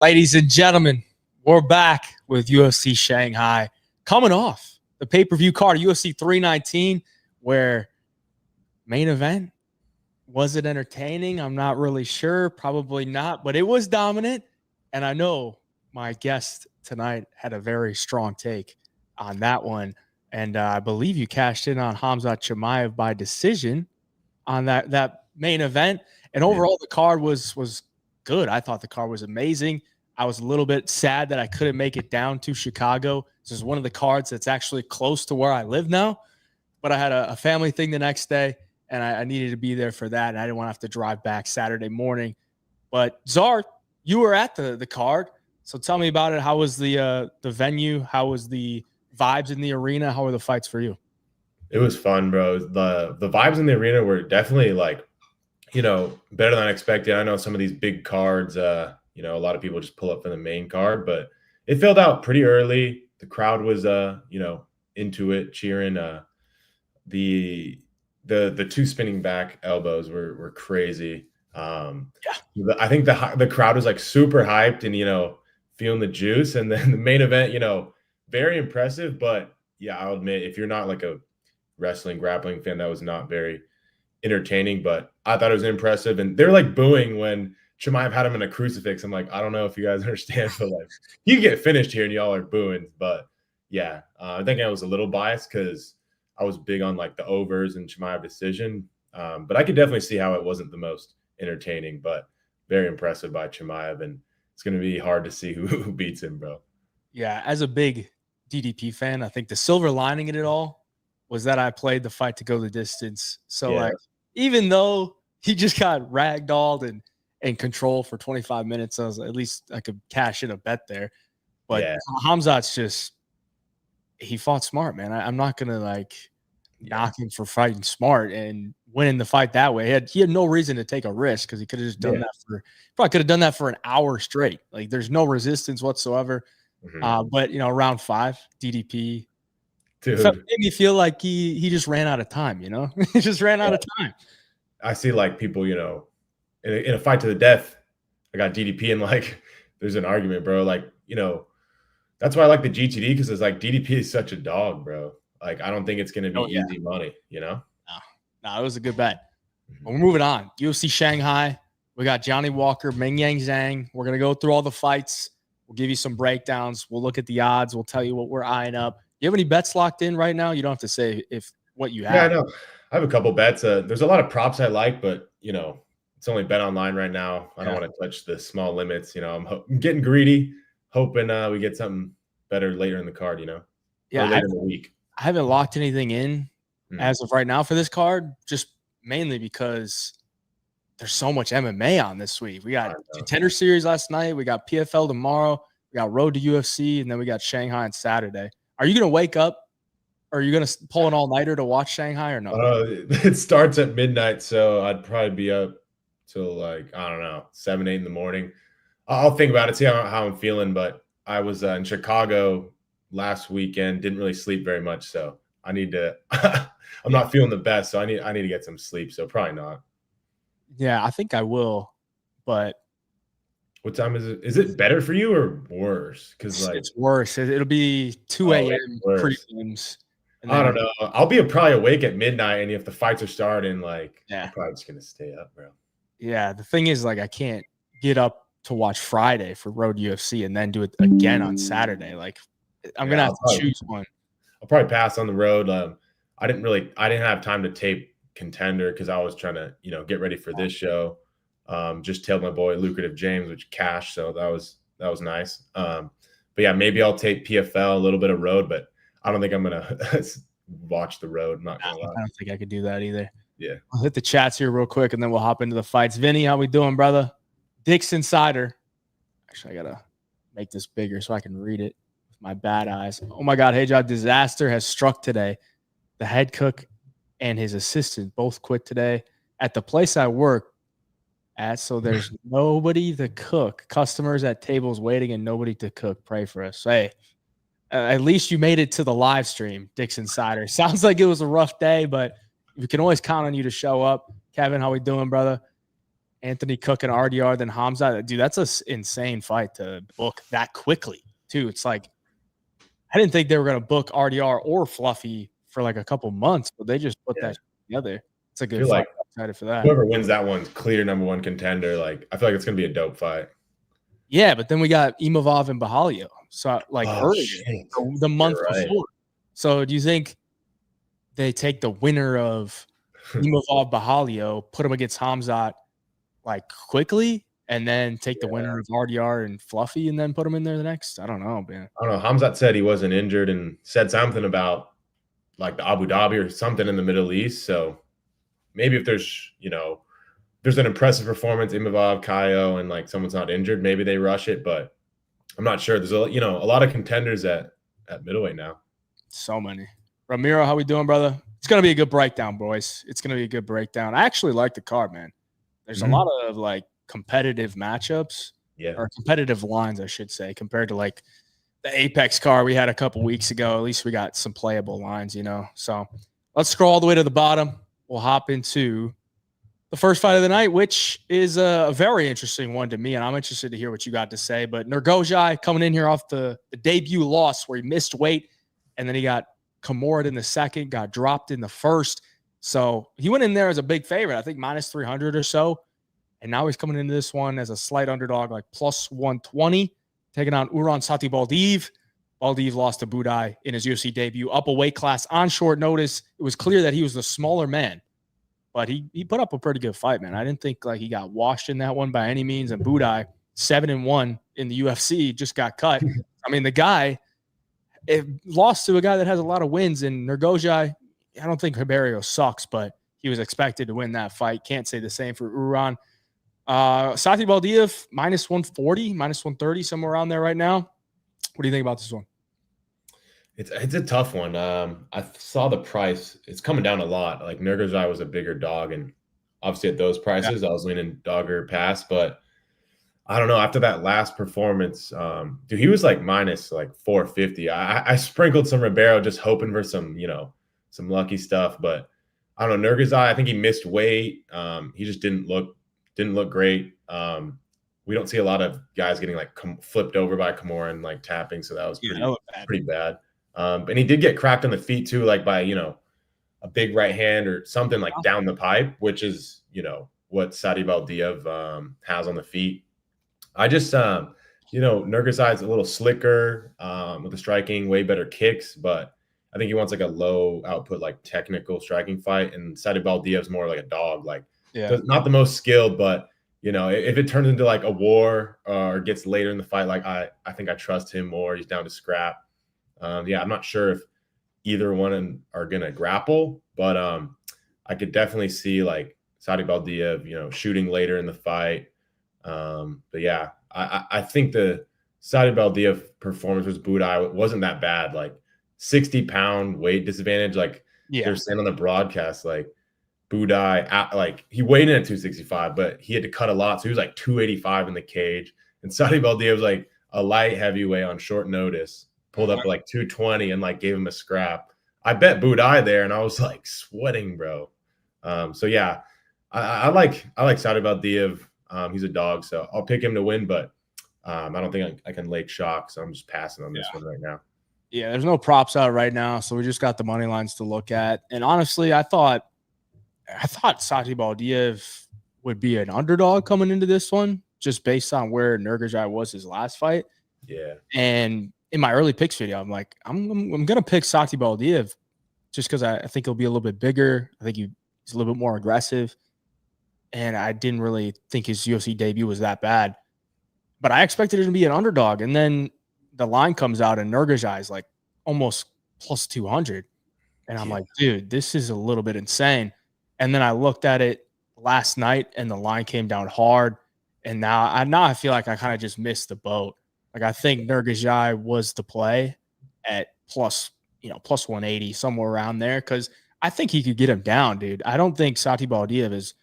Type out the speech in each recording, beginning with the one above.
Ladies and gentlemen, we're back with UFC Shanghai, coming off the pay-per-view card, UFC 319, where main event, was it entertaining? I'm not really sure. Probably not, but it was dominant. And I know my guest tonight had a very strong take on that one. And I believe you cashed in on Khamzat Chimaev by decision on that main event. And overall, the card was good. I thought the card was amazing. I was a little bit sad that I couldn't make it down to Chicago. This is one of the cards that's actually close to where I live now. But I had a family thing the next day, and I needed to be there for that. And I didn't want to have to drive back Saturday morning. But Zar, you were at the card. So tell me about it. How was the venue? How was the vibes in the arena? How were the fights for you? It was fun, bro. The vibes in the arena were definitely better than I expected. I know some of these big cards, a lot of people just pull up for the main card, but it filled out pretty early. The crowd was, into it, cheering. The two spinning back elbows were crazy. I think the crowd was like super hyped and, feeling the juice. And then the main event, very impressive. But yeah, I'll admit, if you're not like a wrestling, grappling fan, that was not very entertaining, but I thought it was impressive. And they're like booing when Chimaev had him in a crucifix. I'm like, I don't know if you guys understand, but like you get finished here and y'all are booing. But yeah, I think I was a little biased because I was big on like the overs and Chimaev decision. But I could definitely see how it wasn't the most entertaining, but very impressive by Chimaev. And it's going to be hard to see who beats him, bro. Yeah, as a big DDP fan, I think the silver lining in it all was that I played the fight to go the distance. So like, even though he just got ragdolled and controlled for 25 minutes, I was at least I could cash in a bet there. But Khamzat's just, he fought smart, man. I'm not gonna knock him for fighting smart and winning the fight that way. He had no reason to take a risk because he could have just done probably could have done that for an hour straight. Like there's no resistance whatsoever. But round 5, DDP. Dude. It made me feel like he just ran out of time, he just ran out of time. I see like people, in a fight to the death, I got DDP and like there's an argument, bro. Like, that's why I like the GTD because it's like DDP is such a dog, bro. Like, I don't think it's going to be easy money, No, it was a good bet. But we're moving on. UFC Shanghai. We got Johnny Walker, Mingyang Zhang. We're going to go through all the fights. We'll give you some breakdowns. We'll look at the odds. We'll tell you what we're eyeing up. You have any bets locked in right now? You don't have to say what you have. Yeah, I know. I have a couple bets. There's a lot of props I like, but, it's only bet online right now. I don't want to touch the small limits. I'm getting greedy, hoping we get something better later in the card, Yeah, later in the week. I haven't locked anything in as of right now for this card, just mainly because there's so much MMA on this week. We got Contender Series last night. We got PFL tomorrow. We got Road to UFC, and then we got Shanghai on Saturday. Are you going to wake up? Or are you going to pull an all-nighter to watch Shanghai or no? It starts at midnight, so I'd probably be up till 7, 8 in the morning. I'll think about it, see how I'm feeling. But I was in Chicago last weekend, didn't really sleep very much, so I need to. I'm not feeling the best, so I need to get some sleep. So probably not. Yeah, I think I will, but what time is it? Is it better for you or worse? Because it's worse. It'll be 2 a.m. prelims. I don't know. I'll be probably awake at midnight, and if the fights are starting, I'm probably just gonna stay up, bro. Yeah, the thing is, I can't get up to watch Friday for Road UFC and then do it again on Saturday. Like, I'm gonna have to choose one. I'll probably pass on the road. I didn't have time to tape Contender because I was trying to, get ready for this show. Just tailed my boy Lucrative James, which cashed, so that was nice. But yeah, maybe I'll tape PFL, a little bit of road, but I don't think I'm gonna watch the road. I'm not gonna lie. I don't think I could do that either. Yeah. I'll hit the chats here real quick, and then we'll hop into the fights. Vinny, how we doing, brother? Dick's Insider. Actually, I gotta make this bigger so I can read it with my bad eyes. Oh my God, Hey Job, disaster has struck today. The head cook and his assistant both quit today at the place I work at. So there's nobody to cook. Customers at tables waiting and nobody to cook. Pray for us. Hey, at least you made it to the live stream, Dick's Insider. Sounds like it was a rough day, but we can always count on you to show up. Kevin, how we doing, brother? Anthony Cook and RDR, then Hamzat. Dude, that's an insane fight to book that quickly, too. It's like, I didn't think they were going to book RDR or Fluffy for like a couple months, but they just put that together. It's a good fight. Like, I'm excited for that. Whoever wins that one's clear number one contender. Like, I feel like it's going to be a dope fight. Yeah, but then we got Imavov and Bahalio. So, like, earlier, the month before. So, do you think they take the winner of Imavov Bahalio, put him against Hamzat, like, quickly, and then take the winner of RDR and Fluffy and then put him in there the next? I don't know, man. I don't know. Hamzat said he wasn't injured and said something about, like, the Abu Dhabi or something in the Middle East. So, maybe if there's, there's an impressive performance, Imavov, Kaio, and like someone's not injured, maybe they rush it, but I'm not sure. There's a lot of contenders at middleweight now. So many. Ramiro, how we doing, brother? It's gonna be a good breakdown, boys. It's gonna be a good breakdown. I actually like the card, man. There's a lot of like competitive matchups, or competitive lines, I should say, compared to like the Apex card we had a couple weeks ago. At least we got some playable lines, So let's scroll all the way to the bottom. We'll hop into the first fight of the night, which is a very interesting one to me, and I'm interested to hear what you got to say. But Nurgozhay coming in here off the debut loss where he missed weight, and then he got Kimura in the second, got dropped in the first. So he went in there as a big favorite, I think minus 300 or so. And now he's coming into this one as a slight underdog, like plus 120, taking on Satybaldiev. Baldev lost to Budai in his UFC debut, up a weight class on short notice. It was clear that he was the smaller man. But he put up a pretty good fight, man. I didn't think like he got washed in that one by any means. And Budai, 7-1 in the UFC, just got cut. I mean, the guy lost to a guy that has a lot of wins. And Nurgozhay, I don't think Ribeiro sucks, but he was expected to win that fight. Can't say the same for Uran. Satybaldiev, minus 140, minus 130, somewhere around there right now. What do you think about this one? It's a tough one. I saw the price. It's coming down a lot. Like Nurgozhay was a bigger dog, and obviously at those prices, I was leaning dogger pass. But I don't know. After that last performance, dude, he was like minus like 450. I sprinkled some Ribeiro just hoping for some, some lucky stuff. But I don't know. Nurgozhay, I think he missed weight. He just didn't look great. We don't see a lot of guys getting like flipped over by Kimura and like tapping, so that was pretty bad. And he did get cracked on the feet too, like by, a big right hand or something like down the pipe, which is, what Satybaldiev has on the feet. I just, Nurgozhay's a little slicker with the striking, way better kicks, but I think he wants like a low output, like technical striking fight. And Satybaldiev's more like a dog, like not the most skilled, but if it turns into like a war or gets later in the fight, like I think I trust him more. He's down to scrap. I'm not sure if either one are going to grapple, but I could definitely see like Satybaldiev, shooting later in the fight. But yeah, I think the Satybaldiev performance was Budai wasn't that bad. Like 60-pound weight disadvantage. Like they're saying on the broadcast, like Budai, like he weighed in at 265, but he had to cut a lot. So he was like 285 in the cage. And Satybaldiev was like a light heavyweight on short notice. Pulled up like 220 and like gave him a scrap. I bet Budai there, and I was like sweating, bro. So yeah, I like Satybaldiev. He's a dog, so I'll pick him to win, but I don't think I can lake shock, so I'm just passing on this one right now. Yeah, there's no props out right now, so we just got the money lines to look at. And honestly, I thought Satybaldiev would be an underdog coming into this one, just based on where Nurgozhay was his last fight. Yeah, and in my early picks video, I'm like, I'm gonna pick Satybaldiev just because I think he'll be a little bit bigger. I think he's a little bit more aggressive, and I didn't really think his UFC debut was that bad. But I expected it to be an underdog, and then the line comes out, and Nurgozhay is like almost plus 200, and I'm like, dude, this is a little bit insane. And then I looked at it last night, and the line came down hard, and now I feel like I kind of just missed the boat. Like, I think Nurgozhay was the play at plus 180, somewhere around there, because I think he could get him down, dude. I don't think Satybaldiev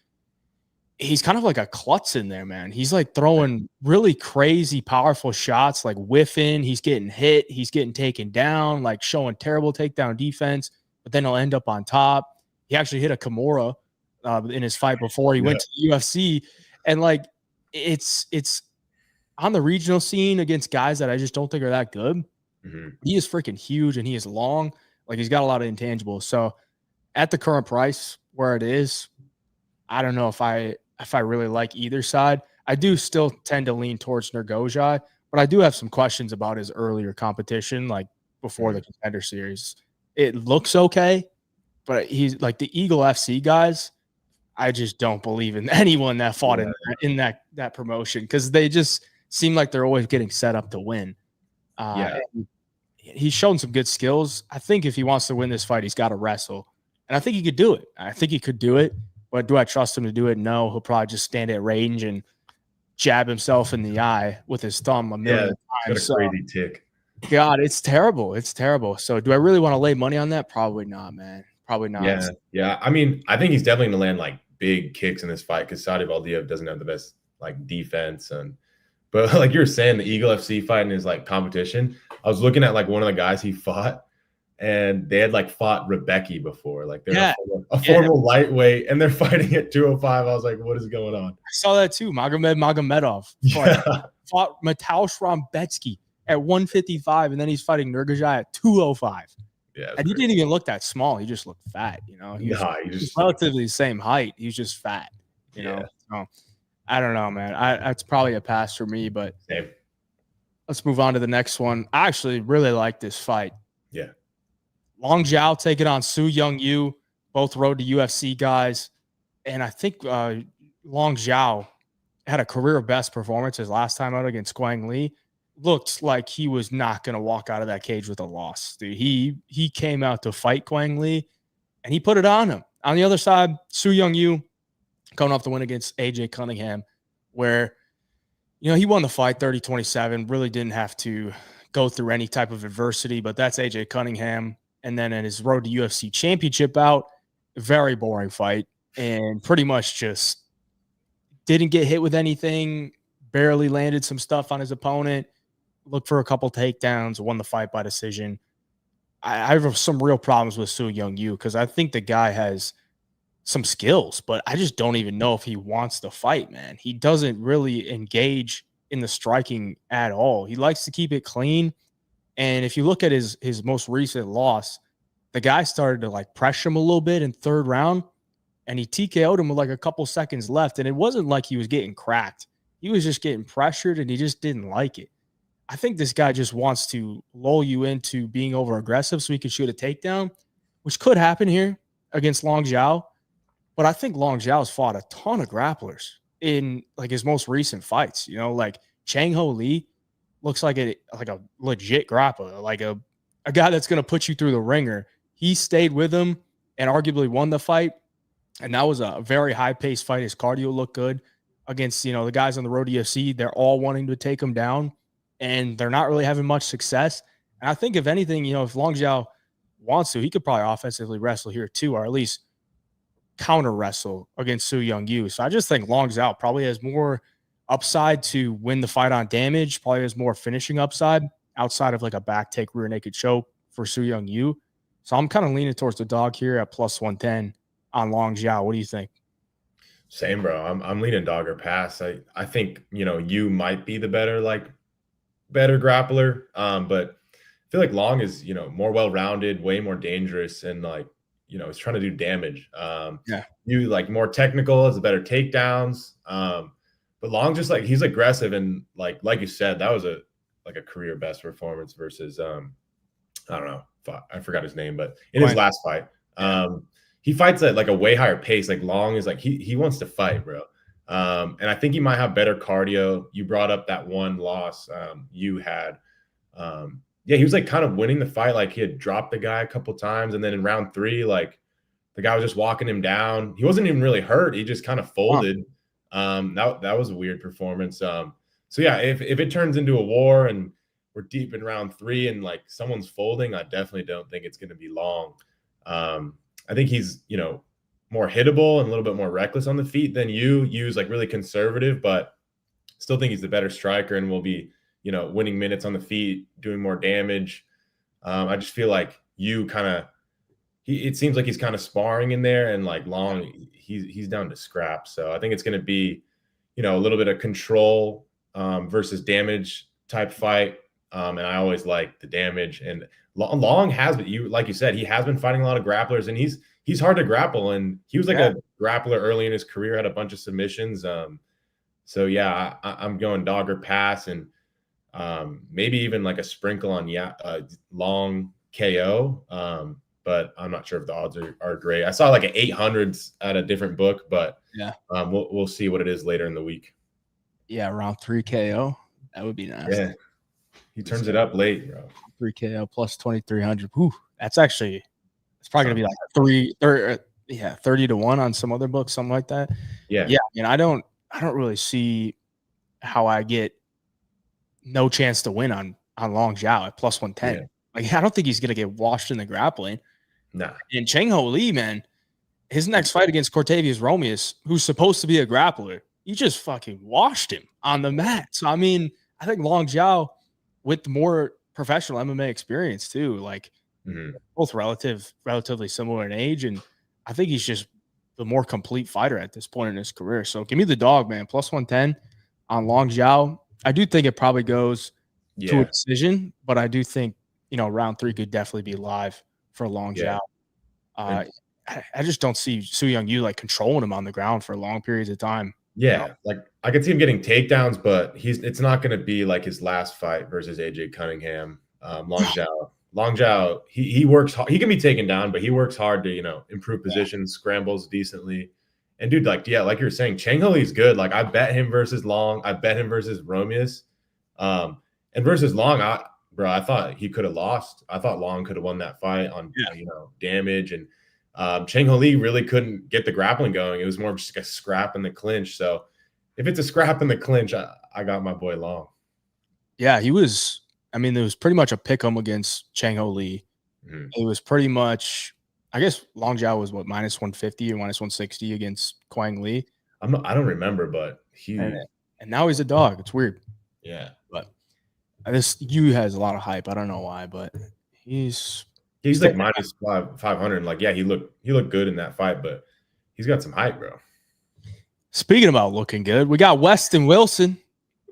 he's kind of like a klutz in there, man. He's like throwing really crazy, powerful shots, like whiffing. He's getting hit. He's getting taken down, like showing terrible takedown defense, but then he'll end up on top. He actually hit a Kimura in his fight before he went to the UFC. And like it's on the regional scene against guys that I just don't think are that good. He is freaking huge and he is long. Like he's got a lot of intangibles. So at the current price where it is, I don't know if I really like either side. I do still tend to lean towards Nurgozhay, but I do have some questions about his earlier competition, like before the Contender Series. It looks okay, but he's like the Eagle FC guys. I just don't believe in anyone that fought in that promotion because they just seem like they're always getting set up to win. He's shown some good skills. I think if he wants to win this fight, he's got to wrestle, and I think he could do it. I think he could do it, but do I trust him to do it? No, he'll probably just stand at range and jab himself in the eye with his thumb a million times. Got a crazy tick. God, it's terrible. It's terrible. So do I really want to lay money on that? Probably not, man. Probably not. Yeah. I mean, I think he's definitely going to land like big kicks in this fight because Satybaldiev doesn't have the best like defense. But like you were saying, the Eagle FC fight in his like competition, I was looking at like one of the guys he fought and they had like fought Rebecca bbefore. Like they're a formal lightweight and they're fighting at 205. I was like, what is going on? I saw that too. Magomedov fought Mateusz Rąbecki at 155 and then he's fighting Nurgozhay at 205. Yeah, and he didn't even look that small. He just looked fat, you know. He's relatively the same height. He's just fat, you know. So I don't know, man. That's probably a pass for me, but let's move on to the next one. I actually really like this fight. Yeah. Long Xiao taking on Su Young-Yu, both road to UFC guys. And I think Long Xiao had a career best performance his last time out against Guang Li. Looked like he was not going to walk out of that cage with a loss. Dude, he came out to fight Guang Li, and he put it on him. On the other side, Su Young-Yu coming off the win against AJ Cunningham, where, you know, he won the fight 30-27, really didn't have to go through any type of adversity, but that's AJ Cunningham. And then in his road to UFC championship bout, very boring fight, and pretty much just didn't get hit with anything, barely landed some stuff on his opponent, looked for a couple takedowns, won the fight by decision. I have some real problems with Su Young-Yu because I think the guy has some skills, but I just don't even know if he wants to fight, man. He doesn't really engage in the striking at all. He likes to keep it clean. And if you look at his most recent loss, the guy started to like pressure him a little bit in third round, and he TKO'd him with like a couple seconds left. And it wasn't like he was getting cracked. He was just getting pressured, and he just didn't like it. I think this guy just wants to lull you into being over aggressive so he can shoot a takedown, which could happen here against Long Xiao. But I think Long Xiao's fought a ton of grapplers in like his most recent fights. You know, like Chang Ho Lee looks like a legit grappler, like a guy that's going to put you through the ringer. He stayed with him and arguably won the fight. And that was a very high-paced fight. His cardio looked good against, you know, the guys on the road to UFC. They're all wanting to take him down, and they're not really having much success. And I think if anything, you know, if Long Xiao wants to, he could probably offensively wrestle here too, or at least counter wrestle against Su Young-Yu. So I just think Long Xiao probably has more upside to win the fight on damage, probably has more finishing upside outside of like a back take rear naked choke for Su Young-Yu. So I'm kind of leaning towards the dog here at plus 110 on Long Xiao. What do you think? Same, bro. I'm leaning dog or pass. I think, you know, you might be the better grappler. But I feel like Long is, you know, more well-rounded, way more dangerous, and like, you know, is trying to do damage. You like more technical, has better takedowns. But Long just like he's aggressive, and like you said, that was a career best performance versus I don't know, I forgot his name, but in his last fight, he fights at like a way higher pace. Like Long is like he wants to fight, bro. And I think he might have better cardio. You brought up that one loss you had. He was like kind of winning the fight. Like he had dropped the guy a couple times, and then in round 3, like the guy was just walking him down. He wasn't even really hurt. He just kind of folded. That was a weird performance. So yeah, if it turns into a war and we're deep in round 3 and like someone's folding, I definitely don't think it's going to be Long. I think he's, you know, more hittable and a little bit more reckless on the feet than you. Use like really conservative, but still think he's the better striker and will be, you know, winning minutes on the feet, doing more damage. I just feel like you kind of, it seems like he's kind of sparring in there, and like Long, he's down to scrap. So I think it's going to be, a little bit of control versus damage type fight. And I always like the damage. And Long has, like you said, he has been fighting a lot of grapplers, and he's hard to grapple. And he was like a grappler early in his career, had a bunch of submissions. So yeah, I'm going dog or pass, and maybe even like a sprinkle on Long KO. But I'm not sure if the odds are great. I saw like an 800s at a different book, but yeah, we'll see what it is later in the week. Yeah, around 3 KO. That would be nice. Yeah, he turns it up late, bro. 3 KO plus 2,300. Whew, it's probably gonna be like 30 to 1 on some other books, something like that. Yeah. I mean, I don't really see how I get no chance to win on Long Xiao at plus 110. Yeah. Like, I don't think he's gonna get washed in the grappling. Nah. And Cheng Ho Lee, man, his next fight against Cortes-Acosta, who's supposed to be a grappler, he just fucking washed him on the mat. So I mean, I think Long Xiao, with more professional MMA experience too, like both relatively similar in age, and I think he's just the more complete fighter at this point in his career. So give me the dog, man, plus 110 on Long Xiao. I do think it probably goes to a decision, but I do think round 3 could definitely be live for Long Xiao. I just don't see Su Young Yu like controlling him on the ground for long periods of time. Yeah, like I could see him getting takedowns, but it's not going to be like his last fight versus AJ Cunningham. Long Xiao, he works hard. He can be taken down, but he works hard to improve positions, scrambles decently. And dude, like you're saying, Cheng Ho Lee's good. Like I bet him versus Long. I bet him versus Romius. And versus Long, I thought he could have lost. I thought Long could have won that fight on damage, and Cheng Ho Lee really couldn't get the grappling going. It was more of just a scrap in the clinch. So if it's a scrap in the clinch, I got my boy Long. Yeah, he was. I mean, there was pretty much a pick 'em against Cheng Ho Lee. It was pretty much, I guess Long Xiao was what, minus 150 or minus 160 against Quang Lee. I don't remember, but and now he's a dog. It's weird. Yeah, but this Yu has a lot of hype. I don't know why, but he's like minus 500. Like, yeah, he looked good in that fight, but he's got some hype, bro. Speaking about looking good, we got Weston Wilson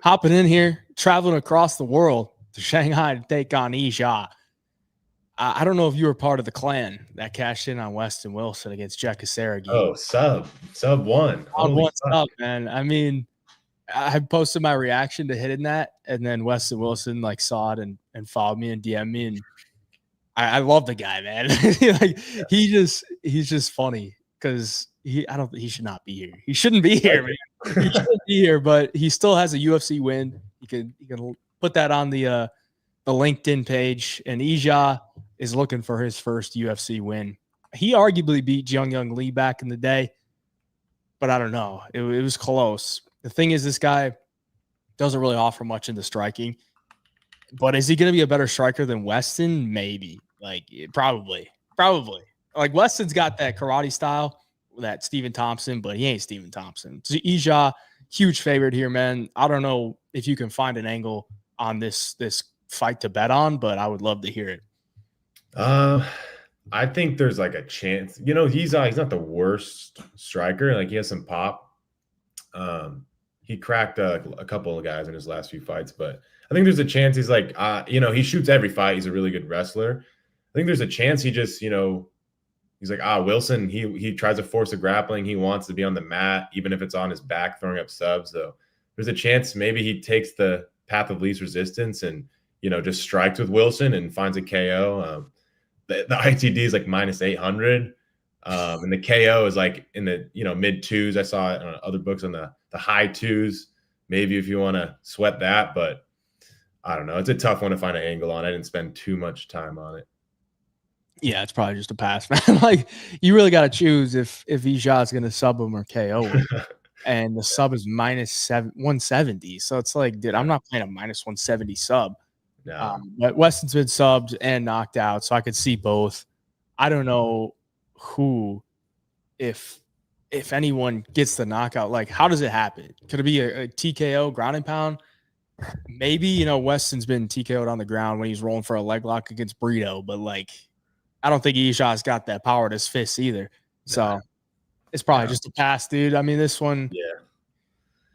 hopping in here, traveling across the world to Shanghai to take on Yizha. I don't know if you were part of the clan that cashed in on Weston Wilson against Jack Kasaragi. Oh, sub one. What's up, man? I mean, I posted my reaction to hitting that, and then Weston Wilson like saw it and followed me and DM'd me, and I love the guy, man. He's just funny because he should not be here. He shouldn't be here, man. He shouldn't be here, but he still has a UFC win. He can put that on the LinkedIn page, and Yizha is looking for his first UFC win. He arguably beat Zhang Young Lee back in the day, but I don't know. It was close. The thing is, this guy doesn't really offer much in the striking, but is he going to be a better striker than Weston? Maybe. Like, probably. Like, Weston's got that karate style, that Stephen Thompson, but he ain't Stephen Thompson. So Yizha, huge favorite here, man. I don't know if you can find an angle on this fight to bet on, but I would love to hear it. I think there's like a chance. He's not the worst striker. Like, he has some pop. He cracked a couple of guys in his last few fights, but I think there's a chance he's like, he shoots every fight. He's a really good wrestler. I think there's a chance he just, he's like, Wilson, he tries to force a grappling. He wants to be on the mat, even if it's on his back, throwing up subs. So there's a chance maybe he takes the path of least resistance and, just strikes with Wilson and finds a KO. The ITD is like minus 800. And the KO is like in the, mid twos. I saw it on other books on the high twos, maybe if you want to sweat that, but I don't know. It's a tough one to find an angle on. I didn't spend too much time on it. Yeah, it's probably just a pass, man. Like, you really got to choose if Yizha is going to sub him or KO him. And the sub is minus 170. So it's like, dude, I'm not playing a minus 170 sub. No. But Weston's been subbed and knocked out, so I could see both. I don't know who, if anyone gets the knockout, like, how does it happen? Could it be a TKO, ground and pound? Maybe, Weston's been TKO'd on the ground when he's rolling for a leg lock against Brito, but like, I don't think Yizha's got that power at his fists either. So it's probably just a pass, dude. I mean, this one,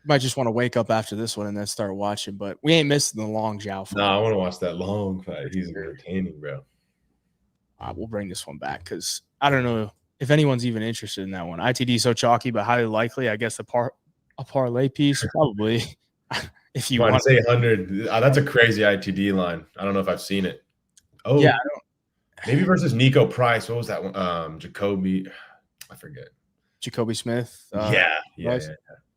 Might just want to wake up after this one and then start watching, but we ain't missing the long Xiao fight. No, I want to watch that long fight. He's entertaining, bro. We'll bring this one back because I don't know if anyone's even interested in that one. ITD so chalky, but highly likely. I guess a parlay piece probably. If you want to say 100, that's a crazy ITD line. I don't know if I've seen it. Oh yeah, maybe versus Nico Price. What was that one? Jacoby, I forget. Jacoby Smith. Yeah.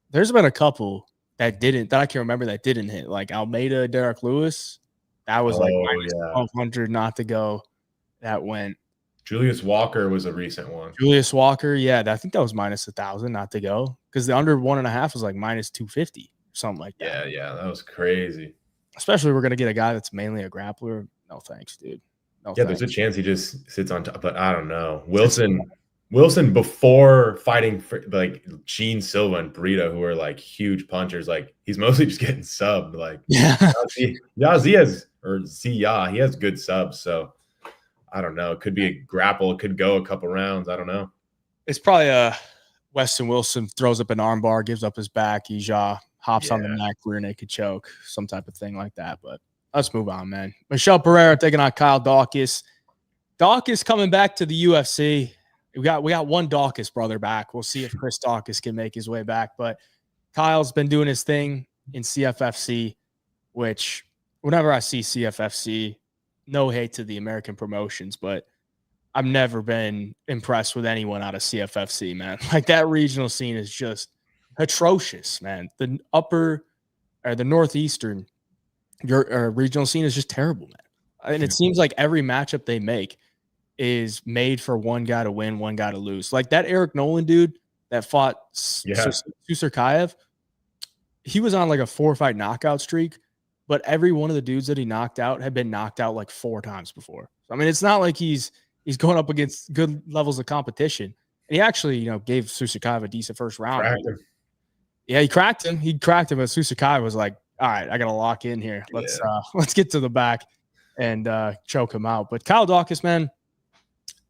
There's been a couple that I can remember that didn't hit, like Almeida, Derek Lewis. That was like minus 1,200 not to go. That went. Julius Walker was a recent one. Julius Walker, yeah, I think that was minus 1,000 not to go because the under 1.5 was like minus 250, something like that. Yeah, that was crazy. Especially we're gonna get a guy that's mainly a grappler. No thanks, dude. No yeah, thanks. There's a chance he just sits on top, but I don't know. Wilson before fighting for like Gene Silva and Brito, who are like huge punchers, like he's mostly just getting subbed. Like Zia, he has good subs, so I don't know. It could be a grapple, it could go a couple rounds. I don't know. It's probably a Weston Wilson throws up an armbar, gives up his back, Yizha hops on the neck, rear naked choke, some type of thing like that. But let's move on, man. Michelle Pereira taking on Kyle Daukaus. Daukaus coming back to the UFC. We got one Daukaus brother back. We'll see if Chris Daukaus can make his way back. But Kyle's been doing his thing in CFFC, which whenever I see CFFC, no hate to the American promotions, but I've never been impressed with anyone out of CFFC, man. Like that regional scene is just atrocious, man. The northeastern regional scene is just terrible, man. And it seems like every matchup they make is made for one guy to win, one guy to lose. Like that Eric Nolan dude that fought Susurkayev, he was on like a 4-fight knockout streak, but every one of the dudes that he knocked out had been knocked out like 4 times before. I mean, it's not like he's going up against good levels of competition. And he actually, gave Susurkayev a decent first round. Yeah, he cracked him. But Susurkayev was like, all right, I got to lock in here. Let's get to the back and choke him out. But Kyle Daukaus, man,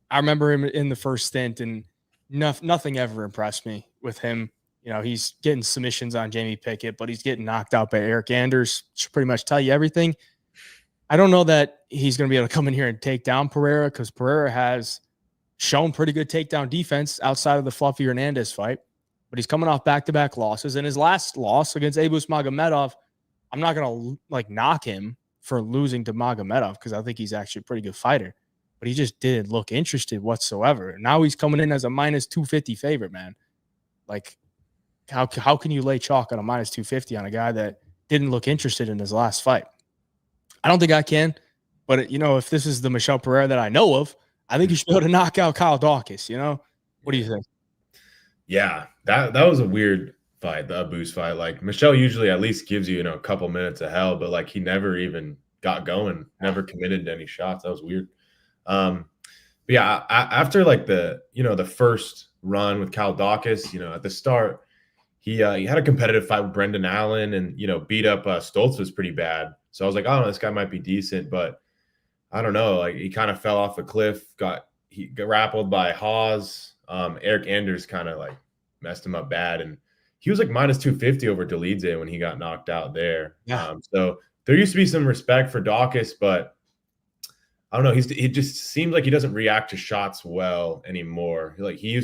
I remember him in the first stint, and nothing ever impressed me with him. He's getting submissions on Jamie Pickett, but he's getting knocked out by Eric Anders. Should pretty much tell you everything. I don't know that he's going to be able to come in here and take down Pereira because Pereira has shown pretty good takedown defense outside of the Fluffy Hernandez fight, but he's coming off back-to-back losses. And his last loss against Abus Magomedov, I'm not going to knock him for losing to Magomedov because I think he's actually a pretty good fighter, but he just didn't look interested whatsoever. And now he's coming in as a minus 250 favorite, man. Like, how can you lay chalk on a minus 250 on a guy that didn't look interested in his last fight? I don't think I can, but if this is the Michelle Pereira that I know of, I think you should be able to knock out Kyle Daukaus. What do you think? Yeah, that was a weird fight, the Abus fight. Like Michelle usually at least gives you a couple minutes of hell, but like he never even got going, never committed to any shots. That was weird. But yeah, after like the first run with Kyle Daukaus, at the start, he had a competitive fight with Brendan Allen and beat up Stoltz was pretty bad. So I was like, oh, this guy might be decent, but I don't know. Like he kind of fell off the cliff. He got grappled by Hawes. Eric Anders kind of like messed him up bad, and he was like minus 250 over Dolidze when he got knocked out there. Yeah. So there used to be some respect for Daukaus, but I don't know. He just seems like he doesn't react to shots well anymore. Like he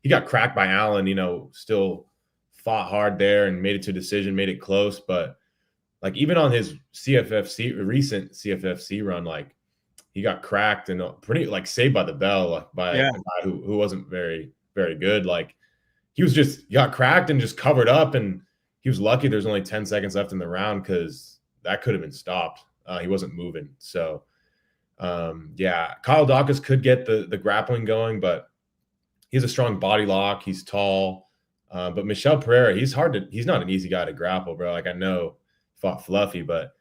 got cracked by Allen. Still fought hard there and made it to a decision, made it close, but like even on his recent CFFC run, like he got cracked and pretty like saved by the bell by a guy who wasn't very, very good. Like he got cracked and just covered up, and he was lucky there's only 10 seconds left in the round because that could have been stopped. He wasn't moving. So Kyle Daukaus could get the grappling going, but he has a strong body lock. He's tall. But Michelle Pereira, he's not an easy guy to grapple, bro. Like I know fought Fluffy, but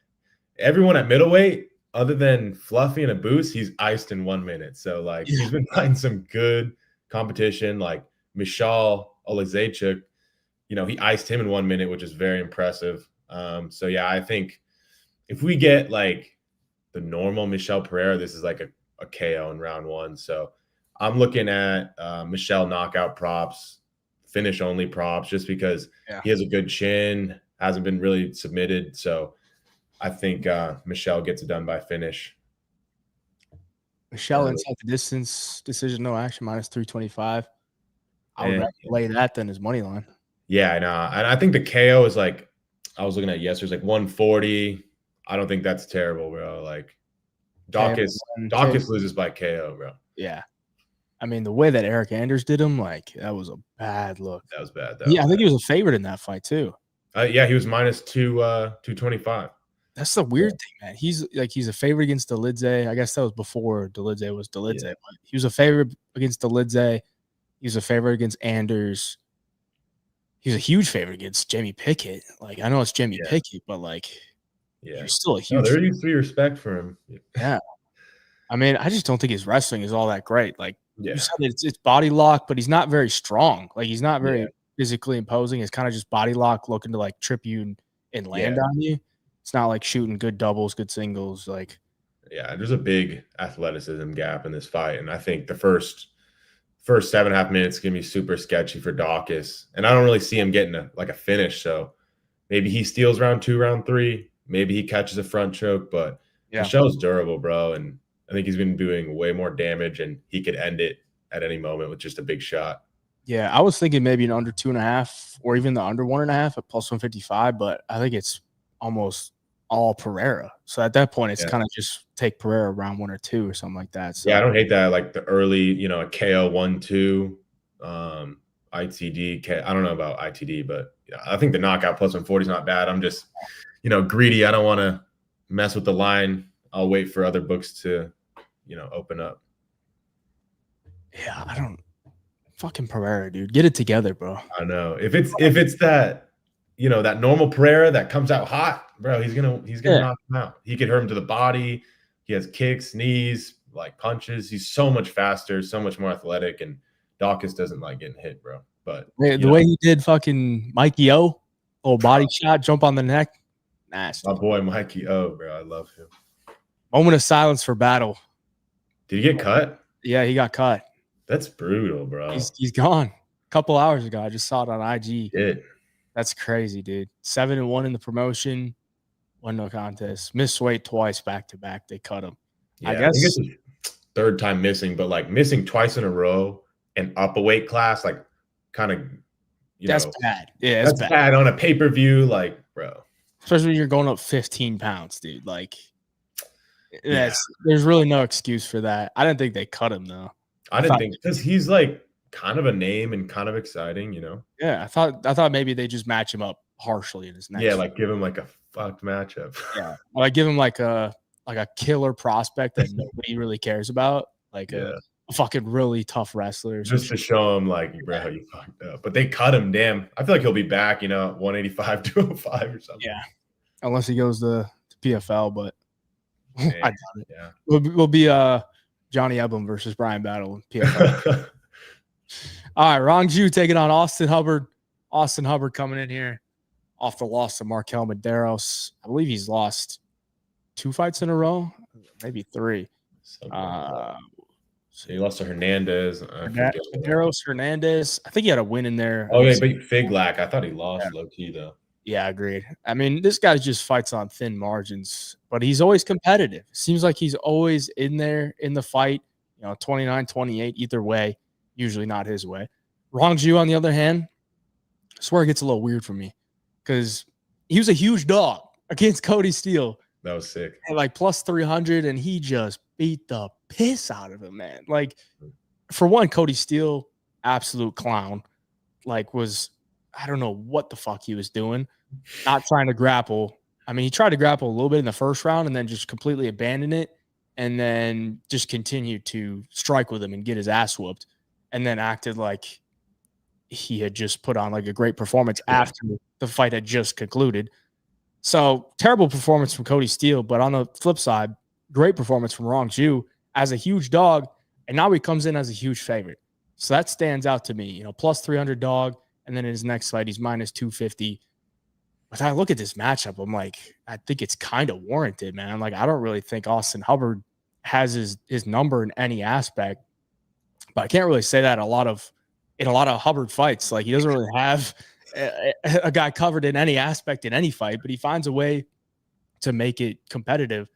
everyone at middleweight, other than Fluffy and Abus, he's iced in 1 minute. So like he's been fighting some good competition. Like Michal Olazechuk, he iced him in 1 minute, which is very impressive. So yeah, I think if we get like the normal Michelle Pereira, this is like a KO in round 1. So I'm looking at Michelle knockout props finish only props just because Yeah. he has a good chin, hasn't been really submitted. So I think Michelle gets it done by finish. Michelle inside the distance decision, no action, minus 325. I would rather lay that than his money line. Yeah, I know. And I think the KO is like, I was looking at yesterday, it's like 140. I don't think that's terrible, bro. Like Daukaus loses by KO, bro. Yeah. I mean, the way that Eric Anders did him, like, that was a bad look. That was bad. I think he was a favorite in that fight too. Yeah, he was minus 225. That's the weird thing, man. He's a favorite against Dolidze. I guess that was before Dolidze was Dolidze. Yeah. But he was a favorite against Dolidze. He was a favorite against Anders. He was a huge favorite against Jamie Pickett. Like, I know it's Jamie Pickett, but like, he's still a huge. There used to be respect for him. Yeah. I mean, I just don't think his wrestling is all that great. Like, you said, it's body lock, but he's not very strong. Like, he's not very physically imposing. It's kind of just body lock, looking to like trip you and land on you. It's not like shooting good doubles, good singles. Like, there's a big athleticism gap in this fight, and I think the first 7.5 minutes is gonna be super sketchy for Daukaus, and I don't really see him getting a finish. So maybe he steals round 2, round 3. Maybe he catches a front choke, but Michelle's durable, bro, and I think he's been doing way more damage, and he could end it at any moment with just a big shot. Yeah, I was thinking maybe an under 2.5 or even the under 1.5 at plus 155, but I think it's almost all Pereira. So at that point, it's kind of just take Pereira round 1 or 2 or something like that. So I don't hate that. Like the early, a KO 1-2, ITD. I don't know about ITD, but I think the knockout plus 140 is not bad. I'm just, greedy. I don't want to mess with the line. I'll wait for other books to, open up. Yeah, I don't fucking Pereira, dude. Get it together, bro. I know. If it's that, that normal Pereira that comes out hot, bro, he's gonna knock him out. He could hurt him to the body. He has kicks, knees, like punches. He's so much faster, so much more athletic, and Daukaus doesn't like getting hit, bro. But the way he did fucking Mikey O, little body shot, jump on the neck. Nasty. My boy Mikey O, bro. I love him. Moment of silence for Battle. Did he get cut? Yeah, he got cut. That's brutal, bro. He's gone. A couple hours ago. I just saw it on IG. Did. That's crazy, dude. 7-1 in the promotion. Won no contest. Missed weight twice back to back. They cut him. Yeah, I guess it's his third time missing, but like missing twice in a row and up a weight class, like kind of, that's bad. Yeah, that's bad on a pay-per-view, like, bro. Especially when you're going up 15 pounds, dude. Like, there's really no excuse for that. I didn't think they cut him though. I didn't think, because he's like kind of a name and kind of exciting, Yeah, I thought maybe they just match him up harshly in his next. Yeah, like give him like a fucked matchup. Yeah, like give him like a killer prospect that nobody really cares about, like a fucking really tough wrestler, just to show him like, bro, you fucked up. But they cut him. Damn, I feel like he'll be back, 185, 205 or something. Yeah, unless he goes to PFL, but I doubt it. Yeah, we'll be Johnny Eblen versus Brian Battle in PFL. All right, Rongzhu taking on Austin Hubbard. Austin Hubbard coming in here off the loss to Markel Medeiros. I believe he's lost 2 fights in a row, maybe 3. So he lost to Hernandez. Medeiros, Hernandez. I think he had a win in there. Oh, yeah, but Figlak. I thought he lost low-key, though. Yeah, agreed. I mean, this guy just fights on thin margins, but he's always competitive. Seems like he's always in there in the fight, 29, 28, either way. Usually not his way. Rongzhu, on the other hand, I swear it gets a little weird for me because he was a huge dog against Cody Steele. That was sick. And like plus 300, and he just beat the piss out of him, man. Like, for one, Cody Steele, absolute clown. Like, I don't know what the fuck he was doing. Not trying to grapple. I mean, he tried to grapple a little bit in the first round and then just completely abandoned it and then just continued to strike with him and get his ass whooped and then acted like he had just put on like a great performance after the fight had just concluded. So terrible performance from Cody Steele, but on the flip side, great performance from Rongzhu as a huge dog, and now he comes in as a huge favorite. So that stands out to me, plus 300 dog, and then in his next fight, he's minus 250. But I look at this matchup, I'm like, I think it's kind of warranted, man. Like, I don't really think Austin Hubbard has his number in any aspect, but I can't really say that a lot of in a lot of Hubbard fights. Like, he doesn't really have a guy covered in any aspect in any fight, but he finds a way to make it competitive.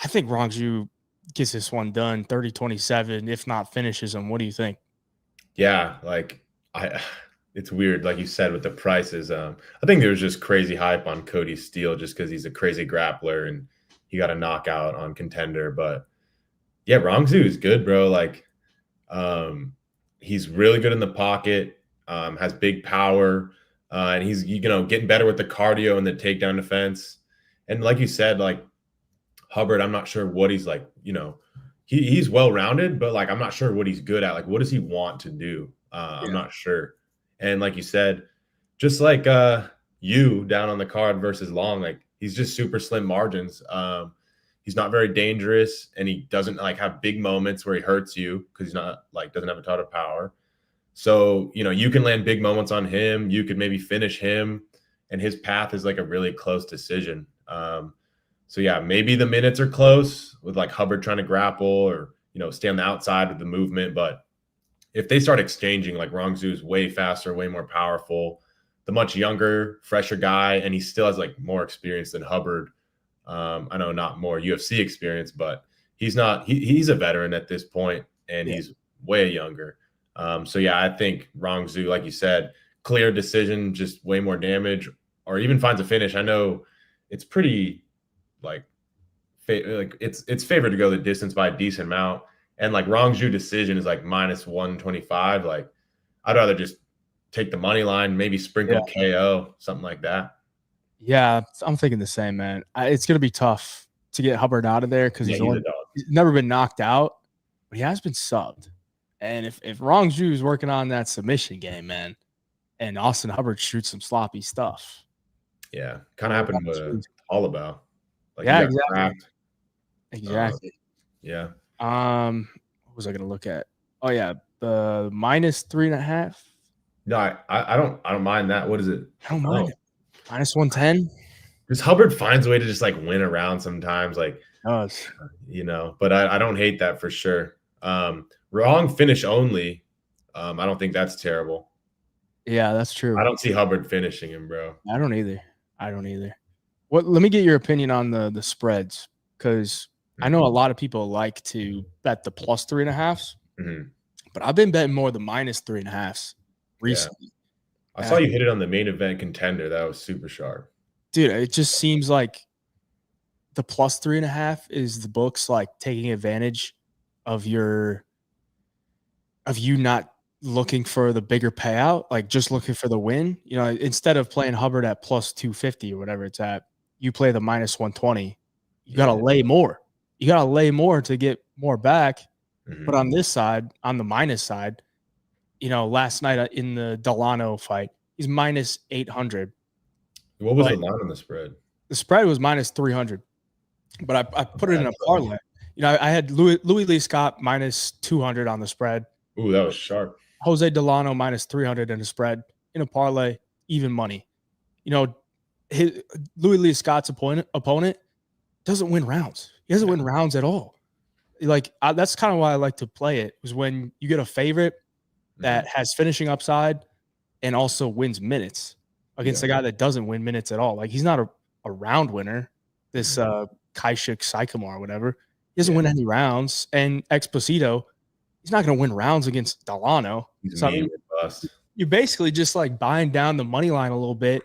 I think Rongzhu gets this one done 30-27, if not finishes him. What do you think? Yeah, like it's weird, like you said, with the prices. I think there was just crazy hype on Cody Steele just because he's a crazy grappler and he got a knockout on Contender. But yeah, Rongzhu is good, bro. Like, he's really good in the pocket, has big power, and he's getting better with the cardio and the takedown defense. And like you said, like Hubbard, I'm not sure what he's like. He's well rounded, but like I'm not sure what he's good at. Like, what does he want to do? I'm not sure. And like you said, just like you down on the card versus Long, like he's just super slim margins. He's not very dangerous, and he doesn't like have big moments where he hurts you because he's not like doesn't have a ton of power. So you can land big moments on him. You could maybe finish him, and his path is like a really close decision. So yeah, maybe the minutes are close with like Hubbard trying to grapple or stay on the outside with the movement, but if they start exchanging, like Rongzhu is way faster, way more powerful, the much younger, fresher guy, and he still has like more experience than Hubbard. I know not more UFC experience, but he's not. He's a veteran at this point, and he's way younger. So yeah, I think Rongzhu, like you said, clear decision, just way more damage, or even finds a finish. I know it's pretty like it's favored to go the distance by a decent amount. And like Rongzhu decision is like -125. Like I'd rather just take the money line, maybe sprinkle KO, something like that. Yeah, I'm thinking the same, man. It's going to be tough to get Hubbard out of there because he's never been knocked out, but he has been subbed. And if Rongzhu is working on that submission game, man, and Austin Hubbard shoots some sloppy stuff. Yeah, kind of happened with Holloway. Like, yeah, exactly. Yeah. What was I gonna look at? Oh yeah, the -3.5. No, I don't mind that. What is it? I don't mind it. -110. Because Hubbard finds a way to just like win around sometimes, like but I don't hate that for sure. Wrong finish only. I don't think that's terrible. Yeah, that's true. I don't see Hubbard finishing him, bro. I don't either. Let me get your opinion on the spreads, because I know a lot of people like to bet the +3.5s, but I've been betting more the -3.5s recently. I saw you hit it on the main event Contender. That was super sharp. Dude, it just seems like the +3.5 is the books like taking advantage of you not looking for the bigger payout, like just looking for the win. Instead of playing Hubbard at +250 or whatever it's at, you play the -120. You got to lay more. You got to lay more to get more back. But on this side, on the minus side, last night in the Delano fight, he's -800. What was the line on the spread? The spread was -300, but I put it in a parlay. I had Louis Lee Scott -200 on the spread. Ooh, that was sharp. Jose Delano -300 in the spread in a parlay, even money. Louis Lee Scott's opponent doesn't win rounds. He doesn't win rounds at all. Like that's kind of why I like to play it, is when you get a favorite that has finishing upside and also wins minutes against a guy that doesn't win minutes at all. Like, he's not a round winner. This Kaishik Sycamore or whatever, he doesn't win any rounds. And Exposito, he's not going to win rounds against Delano. So you're basically just like buying down the money line a little bit.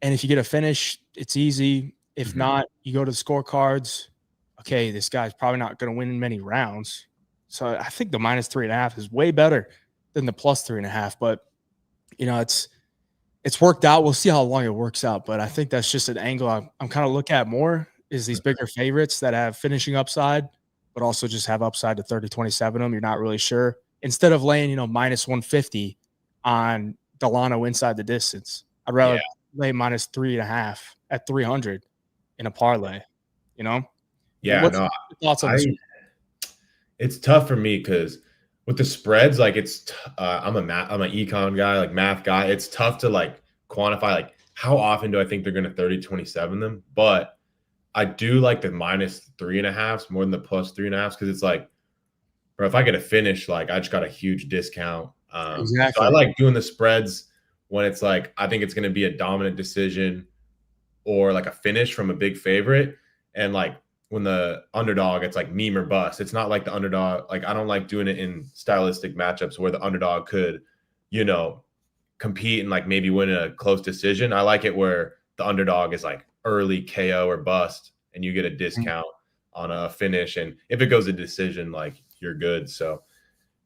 And if you get a finish, it's easy. If not, you go to the scorecards. Okay, this guy's probably not going to win many rounds. So I think the -3.5 is way better than the +3.5. But, it's worked out. We'll see how long it works out. But I think that's just an angle I'm kind of looking at more, is these bigger favorites that have finishing upside, but also just have upside to 30-27 them. You're not really sure. Instead of laying, -150 on Delano inside the distance, I'd rather lay -3.5 at 300 in a parlay, Yeah, What's your thoughts on this? It's tough for me because with the spreads, like I'm an econ guy, like math guy. It's tough to like quantify like how often do I think they're going to 30-27 them. But I do like the -3.5s more than the +3.5s, because it's like, bro, if I get a finish, like I just got a huge discount. So I like doing the spreads when it's like, I think it's going to be a dominant decision or like a finish from a big favorite. And like when the underdog, it's like meme or bust. It's not like the underdog. Like, I don't like doing it in stylistic matchups where the underdog could, you know, compete and like maybe win a close decision. I like it where the underdog is like early KO or bust and you get a discount on a finish. And if it goes a decision, like, you're good. So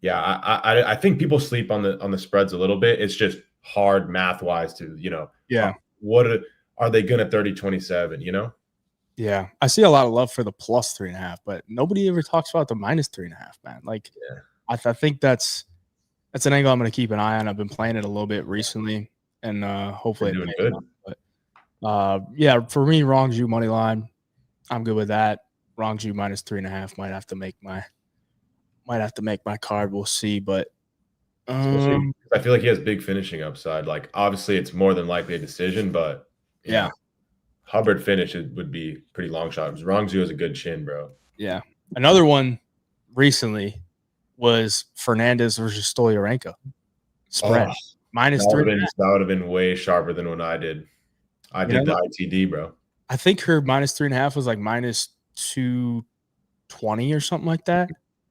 yeah, I think people sleep on the spreads a little bit. It's just hard math wise to, you know, what are they going to 30-27, you know? Yeah. I see a lot of love for the plus 3.5, but nobody ever talks about the minus 3.5, man. Like, I think that's an angle I'm going to keep an eye on. I've been playing it a little bit recently, and hopefully doing good. But yeah, for me, Rongzhu money line, I'm good with that. Rongzhu minus 3.5 might have to make my card. We'll see, but I feel like he has big finishing upside. Like, obviously, it's more than likely a decision, but yeah, Hubbard finish would be pretty long shot. Rongzhu has a good chin, bro. Yeah, another one recently was Fernandez versus Stoliarenko spread minus 3. That would have been way sharper than what I did. I did the ITD, bro. I think her minus 3.5 was like minus 220 or something like that.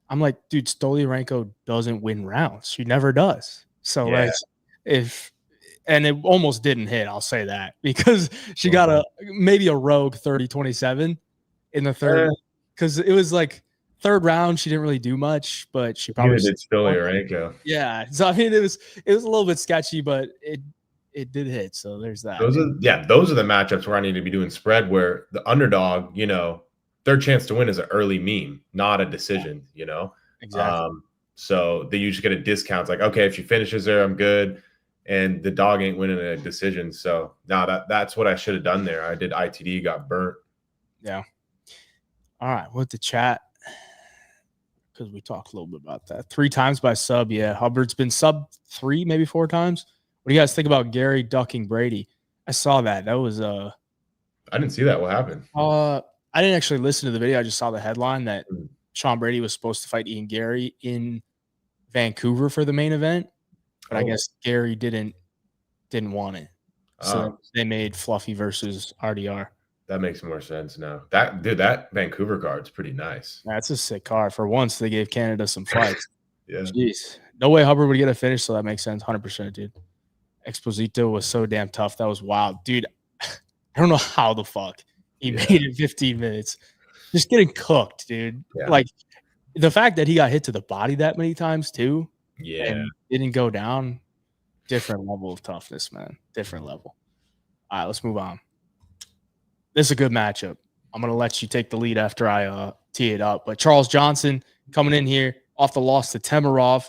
I'm like, dude, Stoliarenko doesn't win rounds. She never does. So like, and it almost didn't hit, I'll say that, because she got maybe a rogue 30-27 in the third, because it was like third round. She didn't really do much, but she probably did Stoliarenko. Yeah. So I mean, it was a little bit sketchy, but it did hit. So there's that. Those are the matchups where I need to be doing spread, where the underdog, you know, their chance to win is an early meme, not a decision, you know? Exactly. So they usually get a discount. It's like, okay, if she finishes there, I'm good. And the dog ain't winning a decision. So no, that's what I should have done there. I did ITD, got burnt. Yeah. All right. With the chat, because we talked a little bit about that. 3 times by sub. Yeah. Hubbard's been sub 3, maybe 4 times. What do you guys think about Gary ducking Brady? I saw that. That was I didn't see that. What happened? I didn't actually listen to the video. I just saw the headline that Sean Brady was supposed to fight Ian Gary in Vancouver for the main event, but I guess Gary didn't want it. So they made Fluffy versus RDR. That makes more sense now. That Vancouver card's pretty nice. That's a sick card. For once, they gave Canada some fights. Yeah. Jeez. No way Hubbard would get a finish, so that makes sense. 100%, dude. Exposito was so damn tough. That was wild. Dude, I don't know how the fuck he made it 15 minutes. Just getting cooked, dude. Yeah. Like, the fact that he got hit to the body that many times, too. Yeah. And didn't go down. Different level of toughness, man. Different level. All right, let's move on. This is a good matchup. I'm going to let you take the lead after I tee it up. But Charles Johnson coming in here off the loss to Temerov.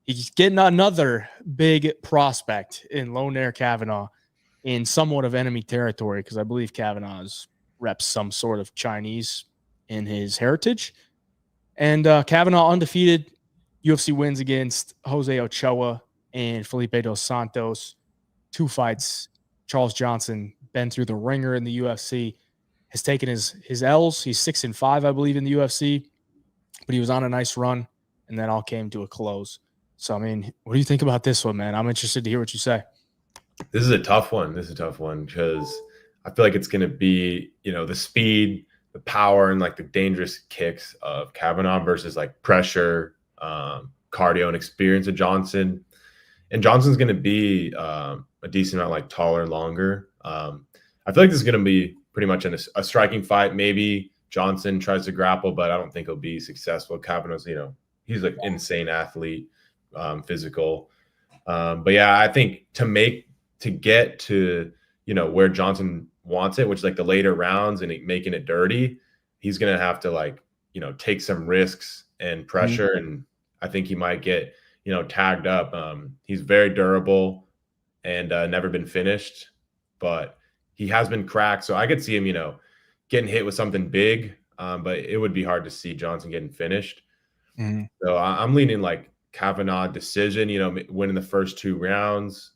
He's getting another big prospect in Nueraji-Crosbie in somewhat of enemy territory, because I believe Kavanagh's reps some sort of Chinese in his heritage. And Kavanagh undefeated. UFC wins against Jose Ochoa and Felipe dos Santos. 2 fights. Charles Johnson been through the ringer in the UFC, has taken his L's. He's 6-5, I believe, in the UFC, but he was on a nice run, and then all came to a close. So, I mean, what do you think about this one, man? I'm interested to hear what you say. This is a tough one. Because I feel like it's going to be, you know, the speed, the power, and like the dangerous kicks of Kavanagh versus like pressure, cardio, and experience of Johnson. And Johnson's going to be a decent amount like taller, longer. I feel like this is going to be pretty much a striking fight. Maybe Johnson tries to grapple, but I don't think he'll be successful. Kavanagh's, you know, he's an insane athlete, physical. But yeah, I think to get to, you know, where Johnson wants it, which is like the later rounds and making it dirty, he's going to have to, like, you know, take some risks and pressure. And I think he might get, you know, tagged up. He's very durable and never been finished, but he has been cracked. So I could see him, you know, getting hit with something big, but it would be hard to see Johnson getting finished. So I'm leaning like Kavanagh decision, you know, winning the first 2 rounds.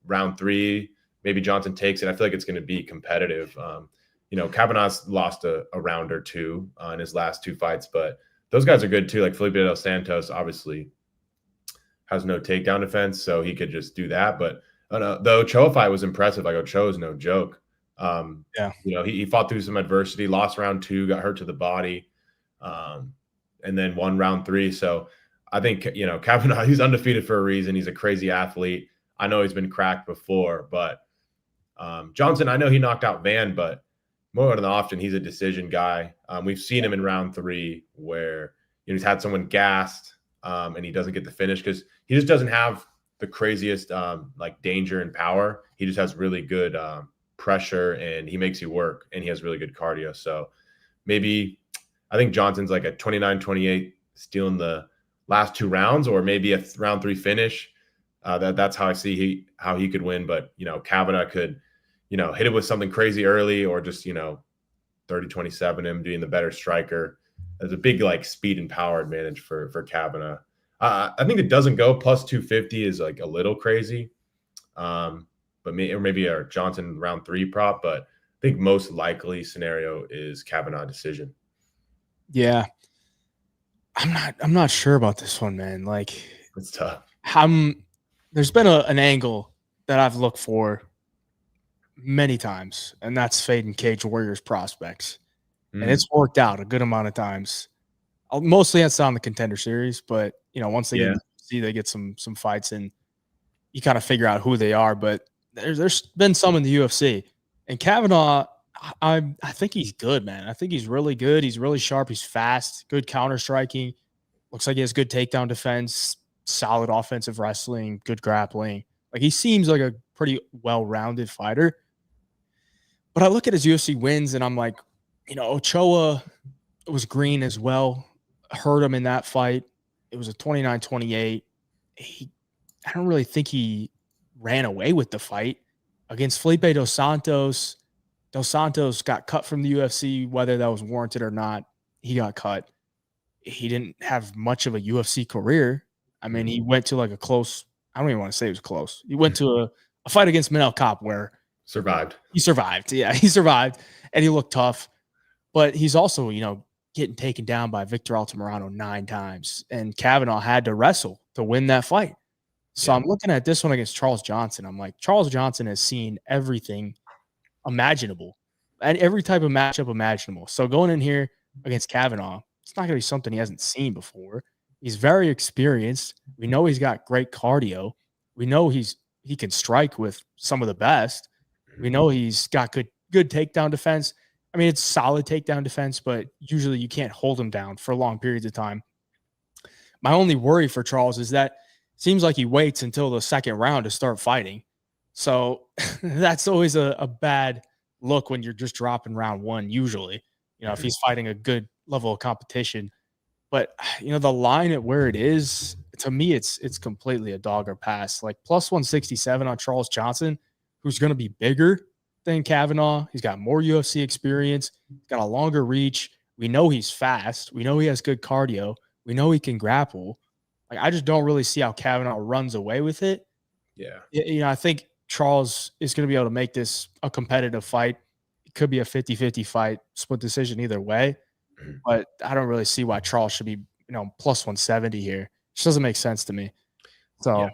Round 3, maybe Johnson takes it. I feel like it's going to be competitive. You know, Kavanagh's lost a round or 2 in his last 2 fights, but those guys are good too. Like Felipe dos Santos, obviously has no takedown defense, so he could just do that. But the Ochoa fight was impressive. Like, Ochoa is no joke. Yeah. You know, he fought through some adversity, lost round 2, got hurt to the body, and then won round 3. So I think, you know, Kavanagh, he's undefeated for a reason. He's a crazy athlete. I know he's been cracked before, but Johnson, I know he knocked out Van, but more than often, he's a decision guy. We've seen him in round 3 where, you know, he's had someone gassed and he doesn't get the finish because he just doesn't have the craziest like danger and power. He just has really good pressure and he makes you work and he has really good cardio. So maybe I think Johnson's like a 29-28 stealing the last 2 rounds, or maybe a round 3 finish. That's how I see how he could win. But, you know, Kavanagh could, you know, hit it with something crazy early, or just, you know, 30-27 him being the better striker. There's a big like speed and power advantage for Kavanagh. I think it doesn't go plus 250 is like a little crazy. But maybe a Johnson round 3 prop, but I think most likely scenario is Kavanagh decision. Yeah. I'm not sure about this one, man. Like, it's tough. There's been an angle that I've looked for many times, and that's fading Cage Warriors prospects. And it's worked out a good amount of times. Mostly that's on the Contender Series, but, you know, once they get some fights in, you kind of figure out who they are. But there's been some in the UFC, and Kavanagh, I think he's good, man. I think he's really good. He's really sharp. He's fast, good counter striking. Looks like he has good takedown defense, solid offensive wrestling, good grappling. Like, he seems like a pretty well-rounded fighter. But I look at his UFC wins and I'm like, you know, Ochoa was green as well. Hurt him in that fight. It was a 29-28. I don't really think he ran away with the fight. Against Felipe Dos Santos, Dos Santos got cut from the UFC, whether that was warranted or not. He got cut. He didn't have much of a UFC career. I mean, he went to like a close, I don't even want to say it was close. He went to a fight against Manel Kape where he survived. Yeah, he survived and he looked tough. But he's also, you know, getting taken down by Victor Altamirano 9 times. And Kavanagh had to wrestle to win that fight. So I'm looking at this one against Charles Johnson. I'm like, Charles Johnson has seen everything imaginable and every type of matchup imaginable. So going in here against Kavanagh, it's not going to be something he hasn't seen before. He's very experienced. We know he's got great cardio. We know he can strike with some of the best. We know he's got good takedown defense. I mean, it's solid takedown defense, but usually you can't hold him down for long periods of time. My only worry for Charles is that it seems like he waits until the second round to start fighting. So that's always a bad look when you're just dropping round 1, usually, you know, if he's fighting a good level of competition. But, you know, the line at where it is, to me, it's completely a dog or pass. Like, plus 167 on Charles Johnson, who's going to be bigger than Kavanagh. He's got more UFC experience. He's got a longer reach. We know he's fast. We know he has good cardio. We know he can grapple. Like, I just don't really see how Kavanagh runs away with it. Yeah. You know, I think Charles is going to be able to make this a competitive fight. It could be a 50-50 fight, split decision either way. But I don't really see why Charles should be, you know, plus 170 here. It just doesn't make sense to me. So,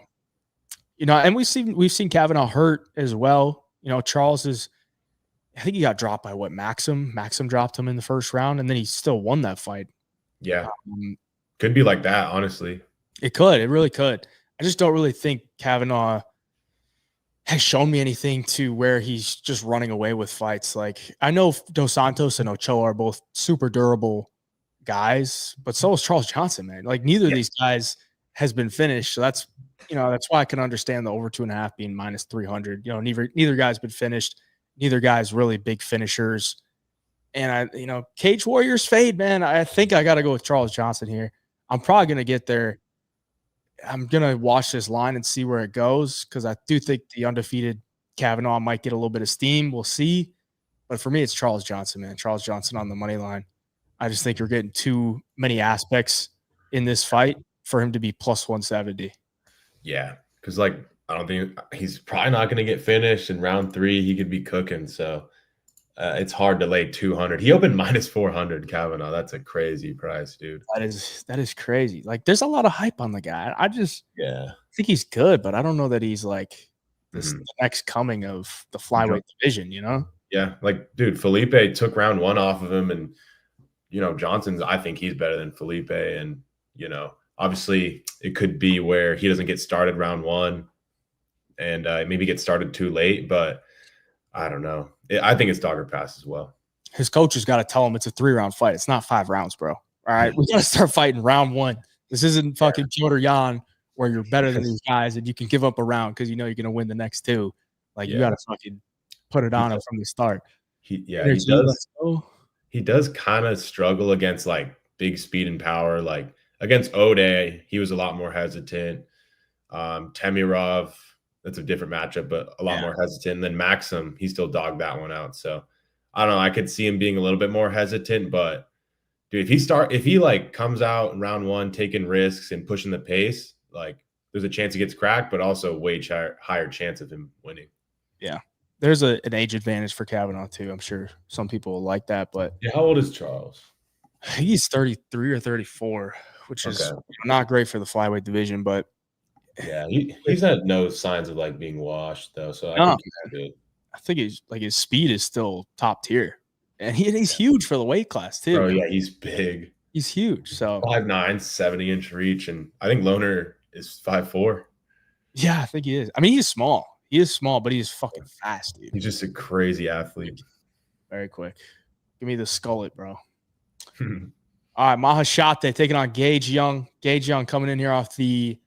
you know, and we've seen Kavanagh hurt as well. You know, Charles I think he got dropped by Maxim. Maxim dropped him in the first round, and then he still won that fight. Yeah. Could be like that, honestly. It could. It really could. I just don't really think Kavanagh has shown me anything to where he's just running away with fights. Like, I know Dos Santos and Ochoa are both super durable guys, but so is Charles Johnson, man. Like, neither of these guys has been finished. So that's, you know, that's why I can understand the over 2.5 being minus 300. You know, neither guy's been finished. Neither guy's really big finishers. And you know, Cage Warriors fade, man. I think I got to go with Charles Johnson here. I'm probably going to get there. I'm going to watch this line and see where it goes, because I do think the undefeated Kavanagh might get a little bit of steam. We'll see. But for me, it's Charles Johnson, man. Charles Johnson on the money line. I just think you're getting too many aspects in this fight for him to be plus 170. Yeah, because, like, I don't think he's probably not going to get finished in round 3. He could be cooking. So It's hard to lay 200. He opened minus 400, Kavanagh. That's a crazy price, dude. That is crazy. Like, there's a lot of hype on the guy. I just think he's good, but I don't know that he's like this the next coming of the flyweight division, you know? Yeah, like, dude, Felipe took round 1 off of him, and Johnson's. I think he's better than Felipe, and obviously it could be where he doesn't get started round 1, and maybe get started too late, but I don't know. I think it's dogger pass as well. His coach has got to tell him it's a 3-round fight. It's not 5 rounds, bro. All right, we got to start fighting round 1. This isn't fucking Piotr Jan where you're better than these guys and you can give up a round because you're going to win the next 2. Like, you got to fucking put it on him from the start. He does kind of struggle against like big speed and power. Like against Ode, he was a lot more hesitant. Temirov, that's a different matchup, but a lot more hesitant. Then Maxim, he still dogged that one out. So I don't know. I could see him being a little bit more hesitant, but dude, if he like comes out in round 1 taking risks and pushing the pace, like there's a chance he gets cracked, but also way higher chance of him winning. Yeah. There's an age advantage for Kavanagh too. I'm sure some people will like that, but how old is Charles? He's 33 or 34, which is not great for the flyweight division, but he's had no signs of like being washed though. So I think he's good. I think his speed is still top tier, and he's huge for the weight class too. Oh yeah, he's big. He's huge. So 5'9", 70-inch reach, and I think Lohner is 5'4". Yeah, I think he is. I mean, he's small. He is small, but he's fucking fast, dude. He's just a crazy athlete. Very quick. Give me the skullet, bro. All right, Maheshate taking on Gage Young. Gage Young coming in here off the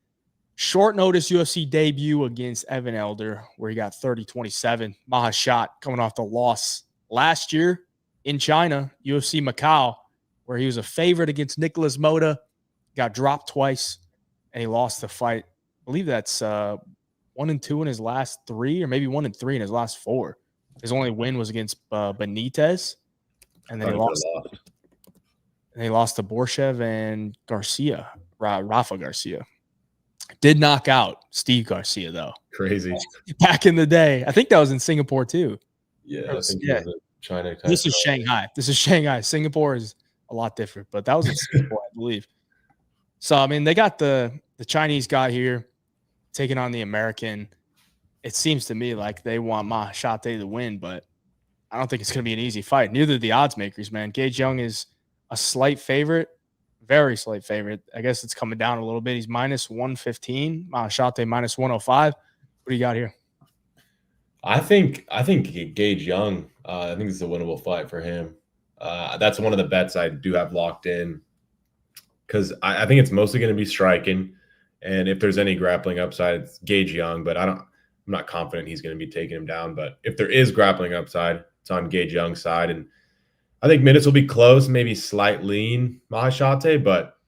short notice UFC debut against Evan Elder, where he got 30-27. Maheshate coming off the loss last year in China, UFC Macau, where he was a favorite against Nicholas Mota, got dropped twice, and he lost the fight. I believe that's 1-2 in his last 3, or maybe 1-3 in his last 4. His only win was against Benitez, and then he lost. And he lost to Borshchev and Garcia, Rafa Garcia. Did knock out Steve Garcia though. Crazy. Back in the day, I think that was in Singapore too. Yeah, I think China. This is Shanghai. This is Shanghai. Singapore is a lot different, but that was in Singapore, I believe. So I mean, they got the Chinese guy here taking on the American. It seems to me like they want Maheshate to win, but I don't think it's going to be an easy fight. Neither the odds makers, man. Gage Young is a slight favorite, very slight favorite. I guess it's coming down a little bit. He's minus 115. Maheshate minus 105. What do you got here? I think Gage Young. I think it's a winnable fight for him. That's one of the bets I do have locked in because I think it's mostly going to be striking, and if there's any grappling upside, it's Gage Young. But I'm not confident he's going to be taking him down. But if there is grappling upside, it's on Gage Young's side, and I think minutes will be close, maybe slight lean Maheshate, but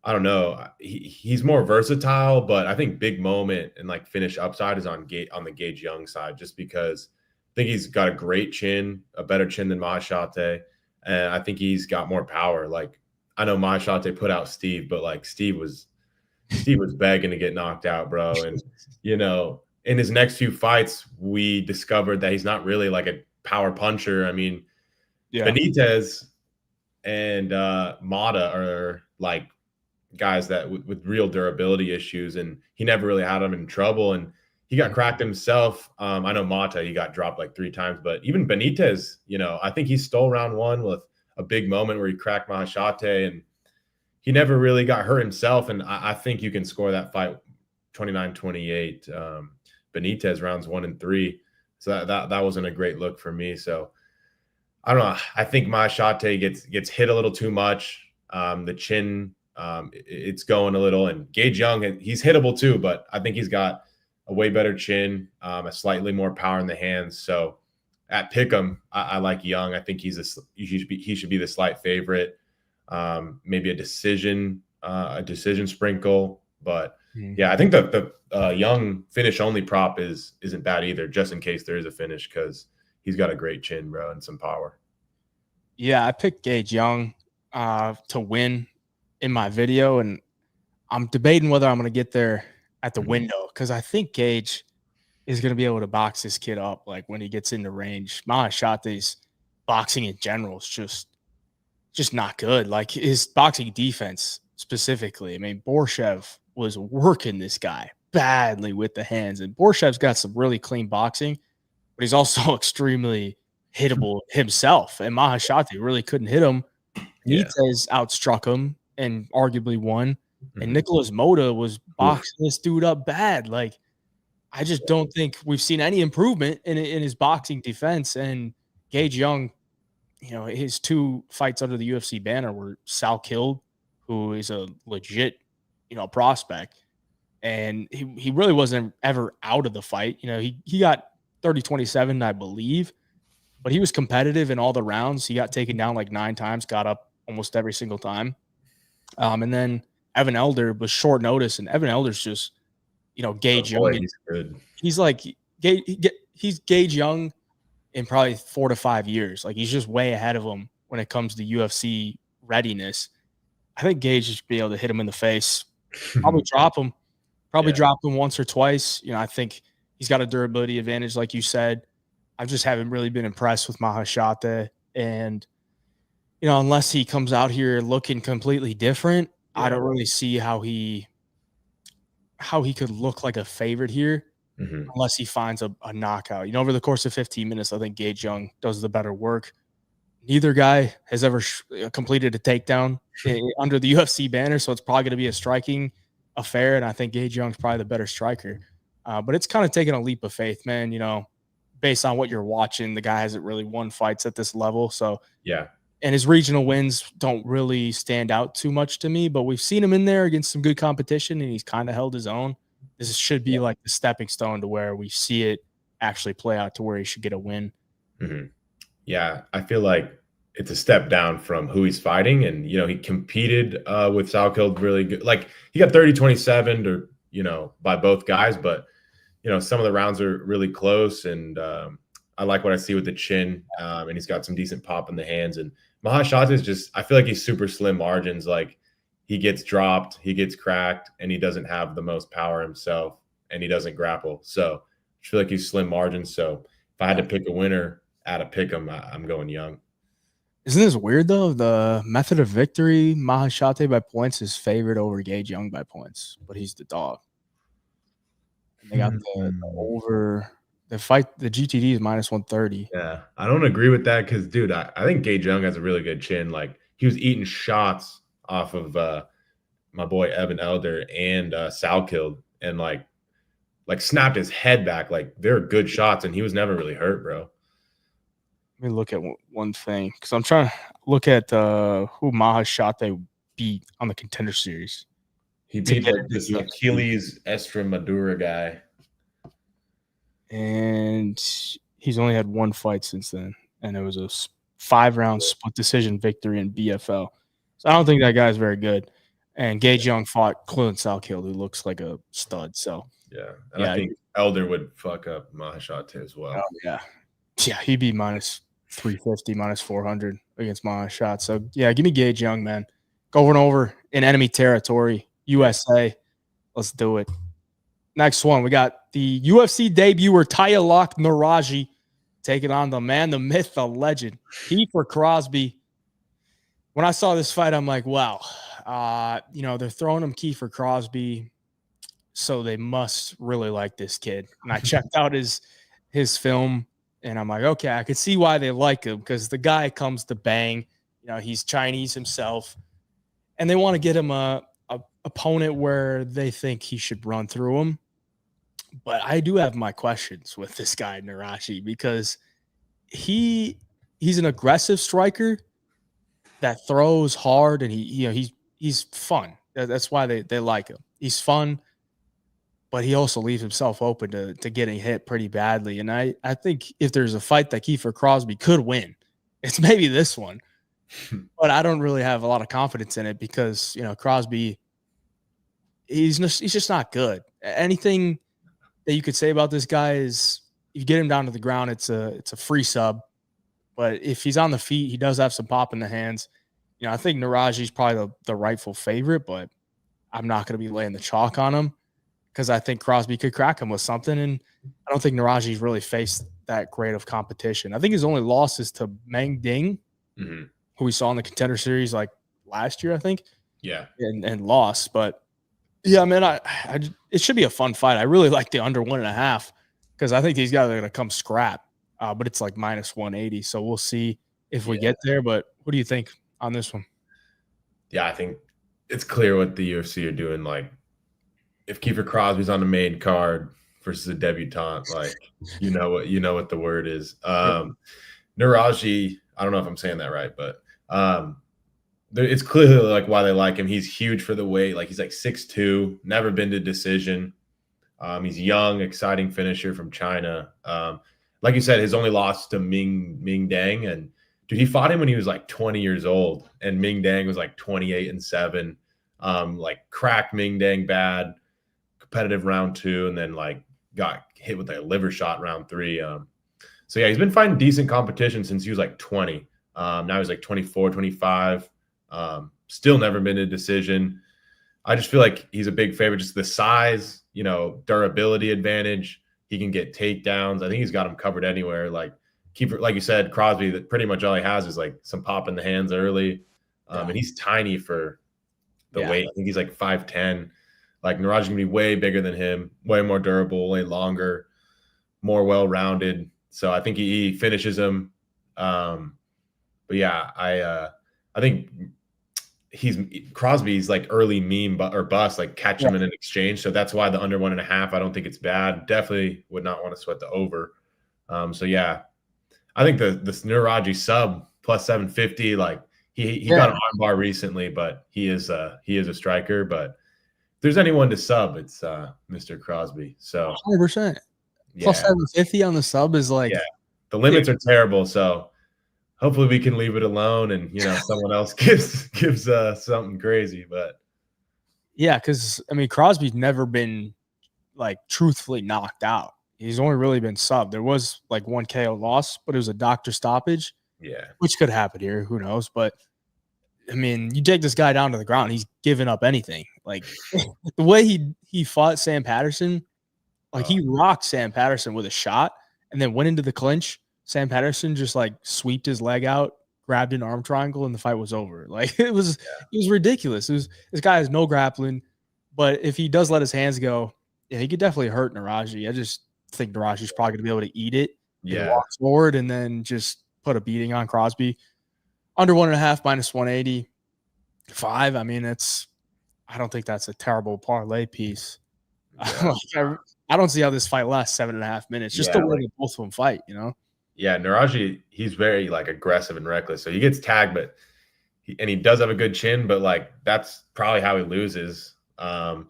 I don't know. He's more versatile, but I think big moment and like finish upside is on the Gage Young side, just because I think he's got a great chin, a better chin than Maheshate, and I think he's got more power. Like I know Maheshate put out Steve, but like Steve was begging to get knocked out, bro. And in his next few fights, we discovered that he's not really like a power puncher. I mean, Benitez and Mata are like guys that with real durability issues, and he never really had them in trouble, and he got cracked himself. I know Mata, he got dropped like 3 times, but even Benitez, I think he stole round 1 with a big moment where he cracked Maheshate, and he never really got hurt himself. And I think you can score that fight 29-28. Benitez rounds 1 and 3. So that wasn't a great look for me. So I don't know. I think Maheshate gets hit a little too much. The chin, it's going a little. And Gage Young, he's hittable too, but I think he's got a way better chin, a slightly more power in the hands. So at Pick'em, I like Young. I think he should be the slight favorite. Maybe a decision sprinkle. But yeah, I think the Young finish only prop isn't bad either, just in case there is a finish, because he's got a great chin, bro, and some power. Yeah, I picked Gage Young to win in my video, and I'm debating whether I'm going to get there at the window, because I think Gage is going to be able to box this kid up like when he gets into range. Maheshate's boxing in general is just not good. Like his boxing defense specifically. I mean, Borshchev was working this guy badly with the hands, and Borshchev's got some really clean boxing, but he's also extremely hittable himself. And Maheshate really couldn't hit him. Yeah. Nites outstruck him and arguably won. And Nicholas Mota was boxing this dude up bad. Like, I just don't think we've seen any improvement in his boxing defense. And Gage Young, you know, his 2 fights under the UFC banner were Sal killed, who is a legit, you know, prospect. And he really wasn't ever out of the fight. You know, he got 30-27, I believe, but he was competitive in all the rounds. He got taken down like 9 times, got up almost every single time. And then Evan Elder was short notice, and Evan Elder's just, you know, Gage Young. He's good. He's like he's Gage Young in probably 4 to 5 years. Like, he's just way ahead of him when it comes to UFC readiness. I think Gage should be able to hit him in the face, probably drop him, drop him once or twice. You know, I think he's got a durability advantage, like you said. I just haven't really been impressed with Maheshate, and you know, unless he comes out here looking completely different, I don't really see how he could look like a favorite here, unless he finds a knockout. You know, over the course of 15 minutes, I think Gage Young does the better work. Neither guy has ever completed a takedown under the UFC banner, so it's probably going to be a striking affair, and I think Gage Young's probably the better striker. But it's kind of taking a leap of faith, man. You know, based on what you're watching, the guy hasn't really won fights at this level. So, yeah. And his regional wins don't really stand out too much to me, but we've seen him in there against some good competition, and he's kind of held his own. This should be like the stepping stone to where we see it actually play out to where he should get a win. Yeah, I feel like it's a step down from who he's fighting. And, you know, he competed with Salkild really good. Like, he got 30-27 or, you know, by both guys, but, you know, some of the rounds are really close. And I like what I see with the chin, and he's got some decent pop in the hands. And Maheshate is just, I feel like he's super slim margins. Like, he gets dropped, he gets cracked, and he doesn't have the most power himself, and he doesn't grapple. So I feel like he's slim margins. So if I had to pick a winner out of pick him, I'm going Young. Isn't this weird, though? The method of victory, Maheshate by points is favored over Gage Young by points, but he's the dog. And they got the over. The fight, the GTD is -130. Yeah, I don't agree with that because, dude, I think Gage Young has a really good chin. Like, he was eating shots off of my boy Evan Elder and Salkild, and like snapped his head back. Like, they're good shots, and he was never really hurt, bro. Let me look at one thing, because I'm trying to look at who Maheshate beat on the Contender Series. He beat like this Achilles Estremadura guy. And he's only had 1 fight since then, and it was a 5-round split decision victory in BFL. So I don't think that guy's very good. And Gage Young fought Clint Salkild, who looks like a stud. So yeah, and I think Elder would fuck up Maheshate as well. Yeah, he'd be -350, -400 against Maheshate. So yeah, give me Gage Young, man. Going over in enemy territory, USA. Let's do it. Next one, we got the UFC debuter Taya Lock Nueraji taking on the man, the myth, the legend, Kiefer-Crosbie. When I saw this fight, I'm like, wow. You know, they're throwing him Kiefer-Crosbie, so they must really like this kid. And I checked out his film, and I'm like, okay, I can see why they like him, because the guy comes to bang. You know, he's Chinese himself, and they want to get him a opponent where they think he should run through him. But I do have my questions with this guy, Nueraji, because he's an aggressive striker that throws hard, and he's fun. That's why they like him. He's fun, but he also leaves himself open to getting hit pretty badly. And I think if there's a fight that Kiefer-Crosbie could win, it's maybe this one. But I don't really have a lot of confidence in it because, you know, Crosby, he's just not good. Anything that you could say about this guy is you get him down to the ground, it's a free sub. But if he's on the feet, he does have some pop in the hands. You know, I think Nueraji's probably the rightful favorite, but I'm not going to be laying the chalk on him. because I think Crosbie could crack him with something. And I don't think Nueraji's really faced that great of competition. I think his only loss is to Meng Ding, who we saw in the Contender Series like last year, I think. Yeah. And lost. But yeah, man, it should be a fun fight. I really like the under 1.5 because I think these guys are going to come scrap. But it's like minus 180. So we'll see if we get there. But what do you think on this one? Yeah, I think it's clear what the UFC are doing. Like, if Kiefer Crosby's on the main card versus a debutante, like you know what the word is. Nueraji, I don't know if I'm saying that right, but it's clearly like why they like him. He's huge for the weight. Like he's like 6'2", never been to decision. He's young, exciting finisher from China. Like you said, his only loss to Ming Dang, and dude, he fought him when he was like 20 years old, and Ming Dang was like 28-7. Like cracked Ming Dang bad, competitive round 2, and then like got hit with a liver shot round 3. So yeah, he's been fighting decent competition since he was like 20. Now he's like 24, 25. Still never been a decision. I just feel like he's a big favorite. Just the size, durability advantage. He can get takedowns. I think he's got him covered anywhere. Like you said, Crosby, that pretty much all he has is like some pop in the hands early. And he's tiny for the weight. I think he's like 5'10". Like Nueraji's gonna be way bigger than him, way more durable, way longer, more well-rounded. So I think he finishes him. But yeah, I think Crosby's like early meme or bust, like catch him in an exchange. So that's why the under 1.5. I don't think it's bad. Definitely would not want to sweat the over. So yeah, I think this Nueraji sub plus 750. Like he got an armbar recently, but he is a striker. But if there's anyone to sub, it's Mr. Crosby. So 100%. Plus 750 on the sub is like the limits are terrible. So hopefully we can leave it alone, and someone else gives something crazy. But yeah, because I mean Crosby's never been like truthfully knocked out. He's only really been subbed. There was like one KO loss, but it was a doctor stoppage. Yeah, which could happen here. Who knows? But I mean, you take this guy down to the ground, he's giving up anything. Like the way he fought Sam Patterson, like he rocked Sam Patterson with a shot, and then went into the clinch. Sam Patterson just like sweeped his leg out, grabbed an arm triangle, and the fight was over. Like it was ridiculous. This guy has no grappling, but if he does let his hands go, he could definitely hurt Nueraji. I just think Nueraji's probably going to be able to eat it. Yeah, walk forward and then just put a beating on Crosby. Under 1.5 minus 185. I mean, I don't think that's a terrible parlay piece. Yeah. I don't see how this fight lasts 7.5 minutes. Just the way that both of them fight, Yeah, Nueraji, he's very like aggressive and reckless. So he gets tagged, but he does have a good chin, but like that's probably how he loses. And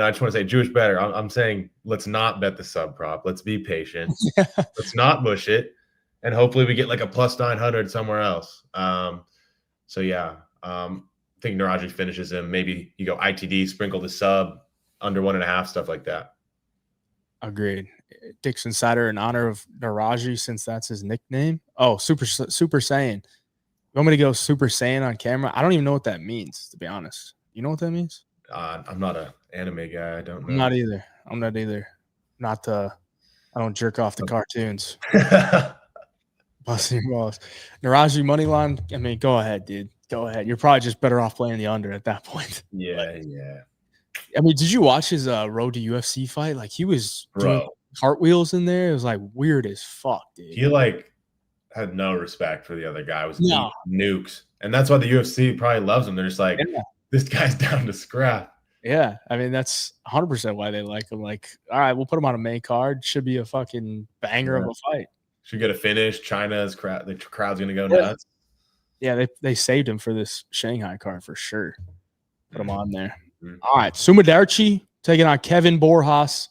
I just want to say, Jewish better. I'm saying let's not bet the sub prop. Let's be patient. Let's not mush it, and hopefully we get like a plus 900 somewhere else. So yeah, I think Nueraji finishes him. Maybe you go ITD, sprinkle the sub, under 1.5, stuff like that. Agreed. Dixon Sider in honor of Nueraji, since that's his nickname. Oh, Super Saiyan. You want me to go Super Saiyan on camera? I don't even know what that means, to be honest. You know what that means? I'm not an anime guy. I don't know. I'm not either. I don't jerk off the cartoons. Busting your balls. Nueraji money line. I mean, go ahead, dude. Go ahead. You're probably just better off playing the under at that point. Yeah. I mean, did you watch his road to UFC fight? Like he was doing cartwheels in there. It was like weird as fuck, dude. He like had no respect for the other guy. It was nukes. And that's why the UFC probably loves him. They're just like, this guy's down to scrap. Yeah. I mean, that's 100% why they like him. Like, all right, we'll put him on a main card. Should be a fucking banger of a fight. Should get a finish. The crowd's going to go nuts. Yeah, they saved him for this Shanghai card for sure. Put him on there. All right, Sumudaerji taking on Kevin Borjas.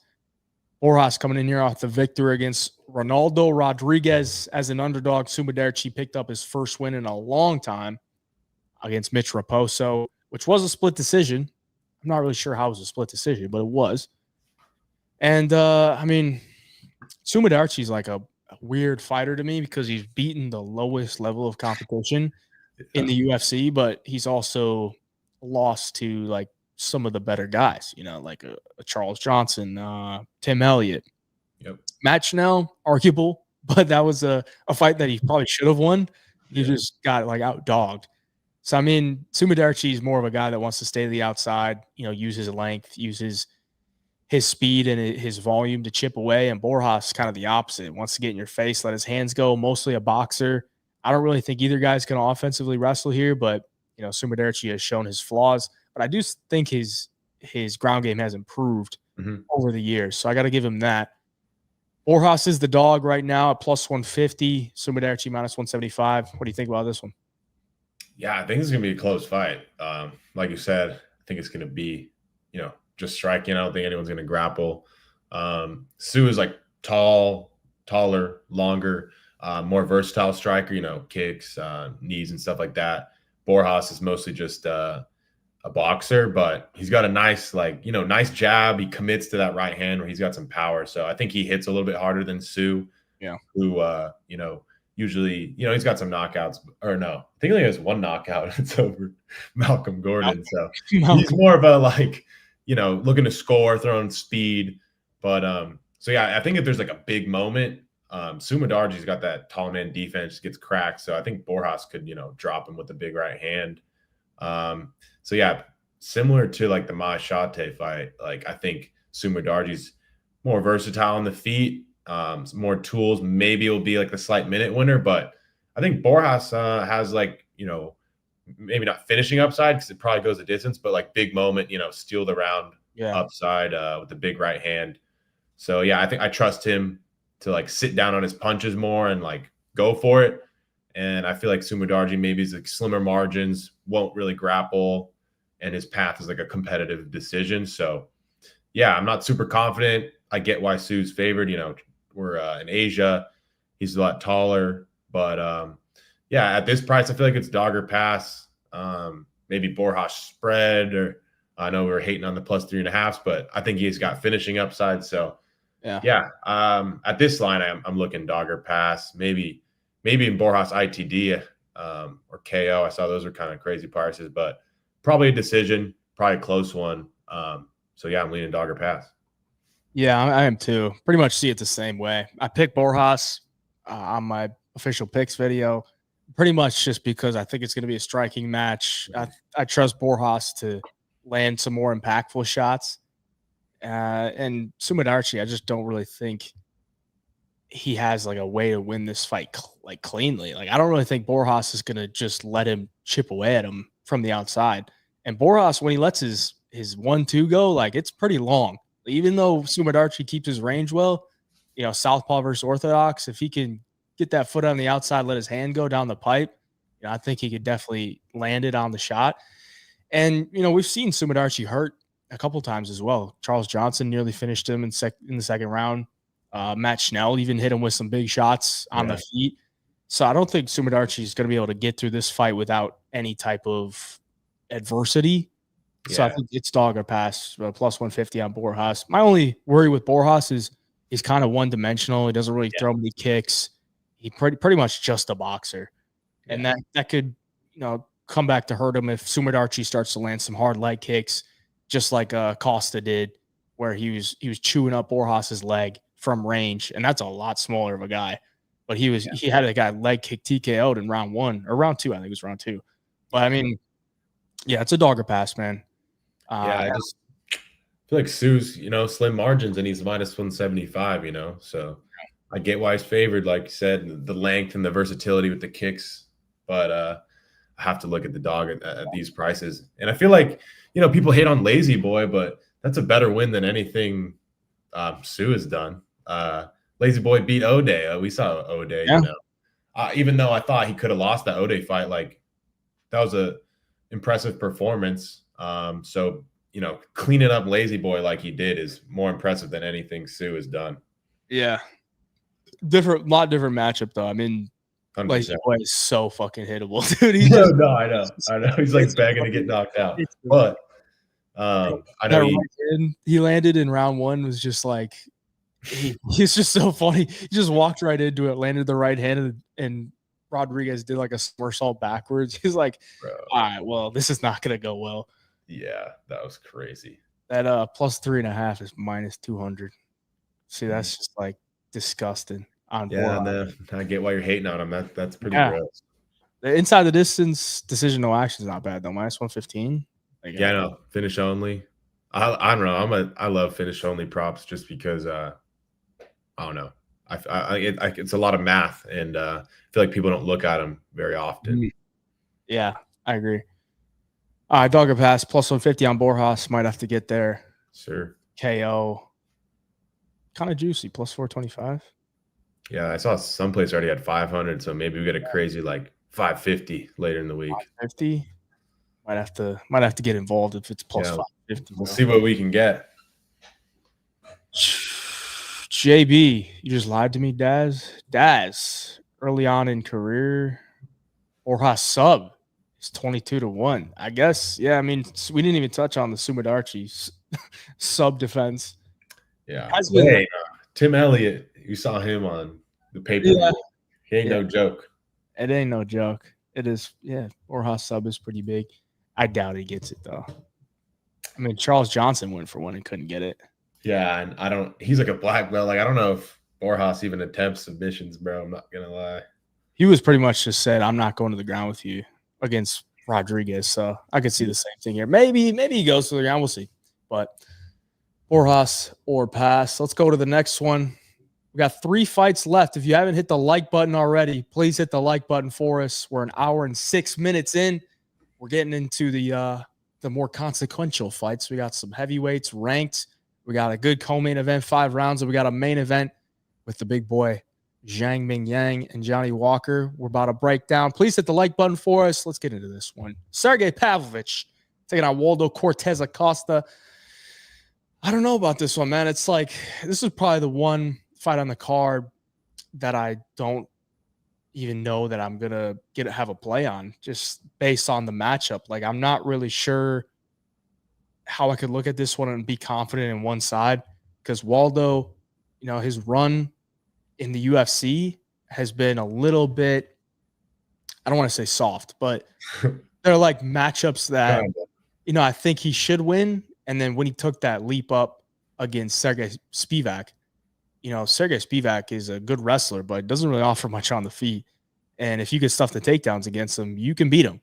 Borjas coming in here off the victory against Ronaldo Rodriguez as an underdog. Sumudaerji picked up his first win in a long time against Mitch Raposo, which was a split decision. I'm not really sure how it was a split decision, but it was. And, I mean, Sumudaerji's like a weird fighter to me because he's beaten the lowest level of competition in the UFC, but he's also lost to like some of the better guys, like a Charles Johnson, Tim Elliott. Yep. Matt Schnell, arguable, but that was a fight that he probably should have won. He just got like out-dogged. So, I mean, Sumudaerji is more of a guy that wants to stay to the outside, use his length, use his speed and his volume to chip away. And Borjas kind of the opposite. Wants to get in your face, let his hands go, mostly a boxer. I don't really think either guy's going to offensively wrestle here, but, Sumudaerji has shown his flaws. But I do think his ground game has improved over the years. So I got to give him that. Borjas is the dog right now at plus 150. Sumudaerji minus 175. What do you think about this one? Yeah, I think it's going to be a close fight. Like you said, I think it's going to be, just striking. I don't think anyone's going to grapple. Su is like taller, longer, more versatile striker, kicks, knees and stuff like that. Borjas is mostly just a boxer, but he's got a nice, nice jab. He commits to that right hand where he's got some power. So I think he hits a little bit harder than Su, who, usually, he's got some knockouts, or no, I think he only has one knockout. It's over Malcolm Gordon. So he's more of a looking to score, throwing speed. But so yeah, I think if there's like a big moment, Sumudaerji's got that tall man defense, gets cracked. So I think Borjas could, drop him with a big right hand. So yeah, similar to like the Maheshate fight, like I think Sumudaerji's more versatile on the feet. More tools. Maybe it'll be like the slight minute winner, but I think Borjas has maybe not finishing upside because it probably goes the distance, but like big moment, steal the round upside with the big right hand. So yeah, I think I trust him to sit down on his punches more and go for it. And I feel like Sumudaerji maybe is slimmer margins, won't really grapple, and his path is a competitive decision. So yeah, I'm not super confident. I get why Su's favored. We're in Asia. He's a lot taller. But, yeah, at this price, I feel like it's dog or pass. Maybe Borjas spread, or I know we were hating on the plus 3.5s, but I think he's got finishing upside. So, yeah. At this line, I'm looking dog or pass. Maybe in Borjas ITD or KO. I saw those were kind of crazy prices, but probably a decision, probably a close one. So, yeah, I'm leaning dog or pass. Yeah, I am too. Pretty much see it the same way. I picked Borjas on my official picks video, pretty much just because I think it's going to be a striking match. I trust Borjas to land some more impactful shots. And Sumudaerji, I just don't really think he has a way to win this fight cleanly. I don't really think Borjas is going to just let him chip away at him from the outside. And Borjas, when he lets his 1-2 go, it's pretty long. Even though Sumudaerji keeps his range well, southpaw versus orthodox, if he can get that foot on the outside, let his hand go down the pipe, I think he could definitely land it on the shot. And, we've seen Sumudaerji hurt a couple times as well. Charles Johnson nearly finished him in the second round. Matt Schnell even hit him with some big shots on the feet. So I don't think Sumudaerji is going to be able to get through this fight without any type of adversity. So I think it's dog or pass, plus 150 on Borjas. My only worry with Borjas is he's kind of one-dimensional. He doesn't really throw many kicks. He's pretty much just a boxer. And that could, come back to hurt him if Sumudaerji starts to land some hard leg kicks, just like Costa did, where he was chewing up Borjas's leg from range. And that's a lot smaller of a guy. But he had a guy leg kick TKO'd in round 1 or round 2. I think it was round 2. But I mean, yeah, it's a dog or pass, man. I just feel like Su's, slim margins, and he's minus 175, so I get why he's favored, like you said, the length and the versatility with the kicks, but I have to look at the dog at these prices. And I feel like, people hate on Lazy Boy, but that's a better win than anything Su has done. Lazy Boy beat O'Day. We saw O'Day, even though I thought he could have lost that O'Day fight, that was a impressive performance. So, cleaning up Lazy Boy like he did is more impressive than anything Su has done. Yeah. Lot different matchup, though. I mean, 100%. Lazy Boy is so fucking hittable, dude. I know. He's begging to get knocked out. But I know he landed in round 1 was just he's just so funny. He just walked right into it, landed the right hand, and Rodriguez did a somersault backwards. He's like, all right, well, this is not going to go well. Yeah, that was crazy. That plus 3.5 is minus 200. See, that's just like disgusting on Yeah, Borja. no, I get why you're hating on him. That's pretty Yeah. gross. The inside the distance decision no action is not bad though. Minus 115. Yeah, no, finish only. I don't know. I love finish only props just because I don't know. It's a lot of math, and I feel like people don't look at them very often. Yeah, I agree. Dogger pass plus 150 on Borjas. Might have to get there. Sure. KO. Kind of juicy. Plus 425. Yeah, I saw someplace already had 500, so maybe we get a crazy like 550 later in the week. 550. Might have to get involved if it's plus 550. We'll see what we can get. JB, you just lied to me, Daz, early on in career, Borjas sub is 22-1. I guess, yeah. I mean, we didn't even touch on the Sumudaerji sub defense. Yeah. Hey, Tim Elliott, you saw him on the pay-per-view. Yeah. He ain't no joke. It ain't no joke. It is, yeah. Borjas sub is pretty big. I doubt he gets it though. I mean, Charles Johnson went for one and couldn't get it. Yeah, and he's like a black belt. Like, I don't know if Borjas even attempts submissions, bro. I'm not gonna lie. He was pretty much just said, I'm not going to the ground with you against Rodriguez. So I could see the same thing here. Maybe he goes to the ground. We'll see. But Borjas or pass. Let's go to the next one. We got 3 fights left. If you haven't hit the like button already, please hit the like button for us. We're an hour and 6 minutes in. We're getting into the more consequential fights. We got some heavyweights ranked. We got a good co-main event, 5 rounds, and we got a main event with the big boy Zhang Mingyang and Johnny Walker. We're about to break down. Please hit the like button for us. Let's get into this one. Sergey Pavlovich taking on Waldo Cortes-Acosta. I don't know about this one, man. It's like this is probably the one fight on the card that I don't even know that I'm gonna have a play on just based on the matchup. Like, I'm not really sure how I could look at this one and be confident in one side, because Waldo, you know, his run in the UFC has been a little bit, I don't want to say soft, but they're like matchups that, you know, I think he should win. And then when he took that leap up against Sergey Spivak, you know, Sergey Spivak is a good wrestler, but doesn't really offer much on the feet. And if you get stuff the takedowns against him, you can beat him.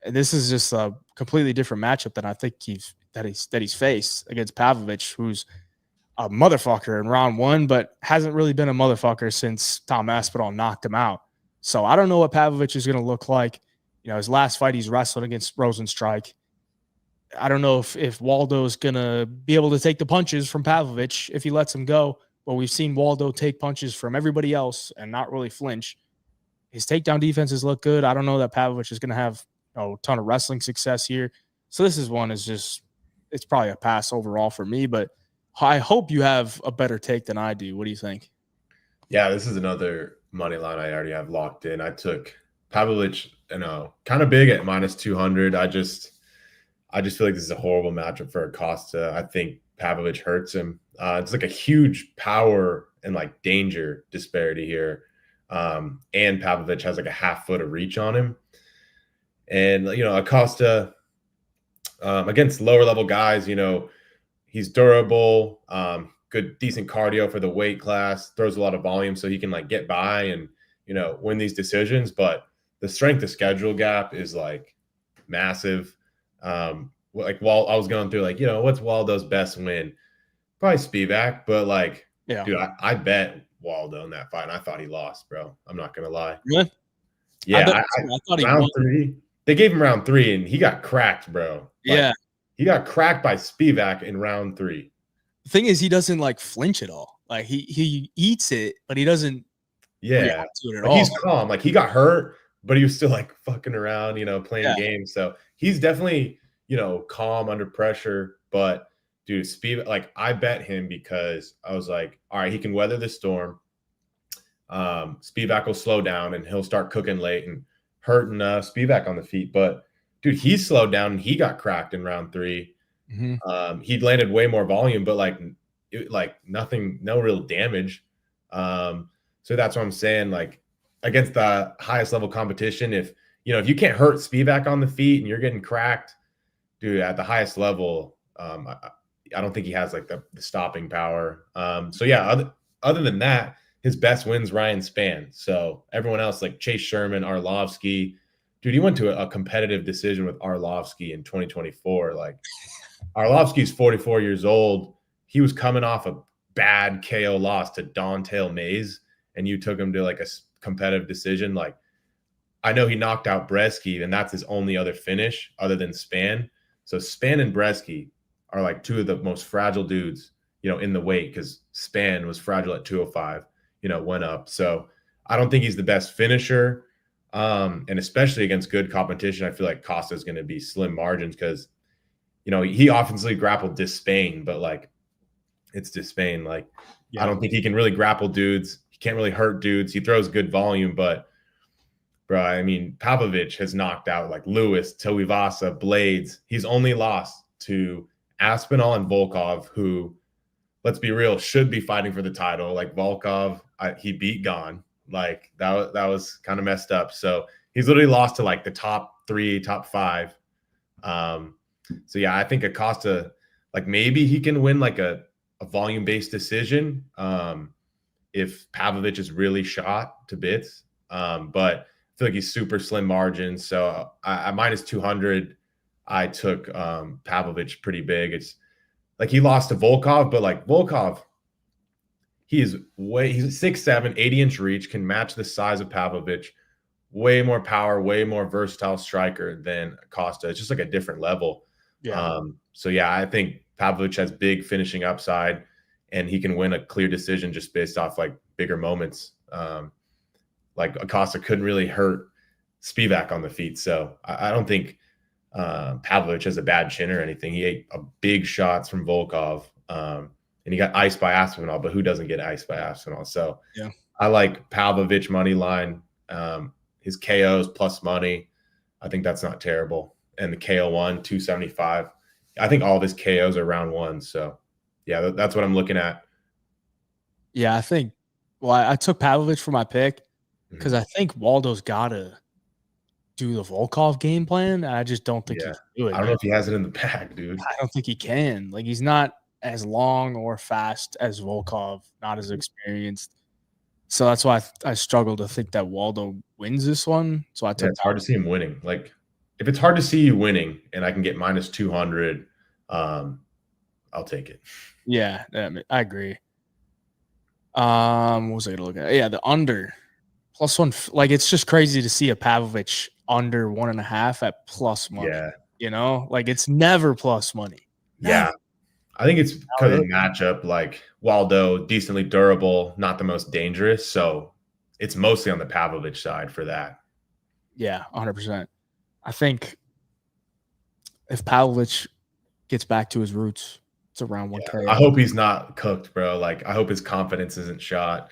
And this is just a completely different matchup than I think he's faced against Pavlovich, who's a motherfucker in round 1, but hasn't really been a motherfucker since Tom Aspinall knocked him out. So I don't know what Pavlovich is going to look like. You know, his last fight, he's wrestled against Rosenstrike. I don't know if Waldo's going to be able to take the punches from Pavlovich if he lets him go. But we've seen Waldo take punches from everybody else and not really flinch. His takedown defenses look good. I don't know that Pavlovich is going to have a ton of wrestling success here. So this is one is just, it's probably a pass overall for me, but I hope you have a better take than I do. What do you think? Yeah, this is another money line I already have locked in. I took Pavlovich, you know, kind of big at minus 200. I just feel like this is a horrible matchup for Acosta. I think Pavlovich hurts him. It's like a huge power and like danger disparity here. And Pavlovich has like a half foot of reach on him. And, you know, Acosta against lower level guys, you know, he's durable, good, decent cardio for the weight class, throws a lot of volume so he can like get by and, you know, win these decisions. But the strength to schedule gap is like massive. Like while I was going through, like, you know, what's Waldo's best win? Probably Spivak, but like, yeah, dude, I bet Waldo in that fight, and I thought he lost, bro. I'm not gonna lie. Really? Yeah, I thought he round won. 3. They gave him round 3, and he got cracked, bro. Like, yeah, he got cracked by Spivak in round 3. The thing is, he doesn't like flinch at all. Like he eats it, but he doesn't. Yeah, to it at all. He's calm. Like he got hurt, but he was still like fucking around, you know, playing games. So he's definitely, you know, calm under pressure. But dude, Spivak, like I bet him because I was like, all right, he can weather the storm. Spivak will slow down and he'll start cooking late and hurting Spivak on the feet. But dude, he slowed down and he got cracked in round 3. Mm-hmm. He landed way more volume, but like nothing, no real damage. So that's what I'm saying. Like against the highest level competition, if you can't hurt Spivak on the feet and you're getting cracked, dude, at the highest level, I don't think he has like the stopping power. So yeah, other than that, his best win's Ryan Spann. So everyone else like Chase Sherman, Arlovsky, dude, he went to a competitive decision with Arlovsky in 2024. Like Arlovsky's 44 years old. He was coming off a bad KO loss to Don'Tale Mays, and you took him to like a competitive decision. Like I know he knocked out Bresky, and that's his only other finish other than Spann. So Spann and Bresky are like two of the most fragile dudes, in the weight, because Spann was fragile at 205, went up. So I don't think he's the best finisher. And especially against good competition, I feel like Costa is going to be slim margins because, he offensively grappled Despain, but like it's Despain. Like I don't think he can really grapple dudes. He can't really hurt dudes. He throws good volume, but bro, I mean, Pavlovich has knocked out like Lewis, Tuivasa, Blades. He's only lost to Aspinall and Volkov, who, let's be real, should be fighting for the title. Like Volkov, he beat Gone. Like that was kind of messed up. So he's literally lost to like the top 3, top 5. So yeah, I think Acosta, like maybe he can win like a volume-based decision if Pavlovich is really shot to bits. But I feel like he's super slim margins. So I minus 200, I took Pavlovich pretty big. It's like he lost to Volkov, but like Volkov, he's 6'7", 80-inch reach, can match the size of Pavlovich, way more power, way more versatile striker than Acosta. It's just like a different level. Yeah. So yeah, I think Pavlovich has big finishing upside, and he can win a clear decision just based off like bigger moments. Like Acosta couldn't really hurt Spivak on the feet. So I don't think Pavlovich has a bad chin or anything. He ate big shots from Volkov, and he got iced by Aspinall, but who doesn't get iced by Aspinall? So yeah, I like Pavlovich money line. His KOs plus money, I think that's not terrible. And the KO 275. I think all of his KOs are round 1. So yeah, that's what I'm looking at. Yeah, I think. Well, I took Pavlovich for my pick because I think Waldo's gotta do the Volkov game plan. I just don't think he can do it. I don't know if he has it in the bag, dude. I don't think he can. Like he's not as long or fast as Volkov, not as experienced. So that's why I struggle to think that Waldo wins this one. So I took. It's hard to see him winning. Like if it's hard to see you winning, and I can get minus 200, I'll take it. Yeah, I agree. What was I gonna look at? Yeah, the under +1. Like it's just crazy to see a Pavlovich under 1.5 at plus money. Yeah, like it's never plus money. Yeah, I think it's because of the matchup. Like Waldo, decently durable, not the most dangerous, so it's mostly on the Pavlovich side for that. Yeah, 100%. I think if Pavlovich gets back to his roots, it's around 1K. I hope he's not cooked, bro. Like I hope his confidence isn't shot,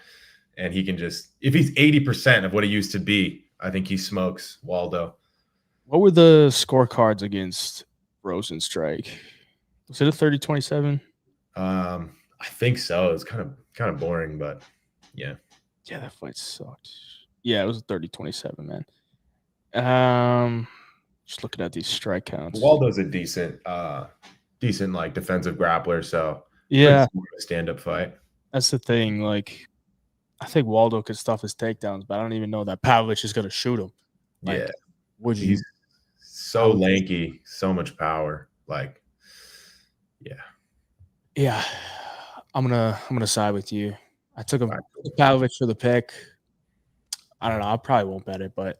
and he can just, if he's 80% of what he used to be, I think he smokes Waldo. What were the scorecards against Rosenstrike? Was it a 30-27? I think so. It's kind of boring, but yeah. Yeah, that fight sucked. Yeah, it was a 30-27, man. Just looking at these strike counts. Waldo's a decent like defensive grappler, so yeah, a stand-up fight. That's the thing. Like, I think Waldo could stuff his takedowns, but I don't even know that Pavlovich is going to shoot him. Like, yeah, would you? He's so lanky, so much power. Like, yeah. I'm gonna side with you. I took Pavlovich for the pick. I don't know. I probably won't bet it, but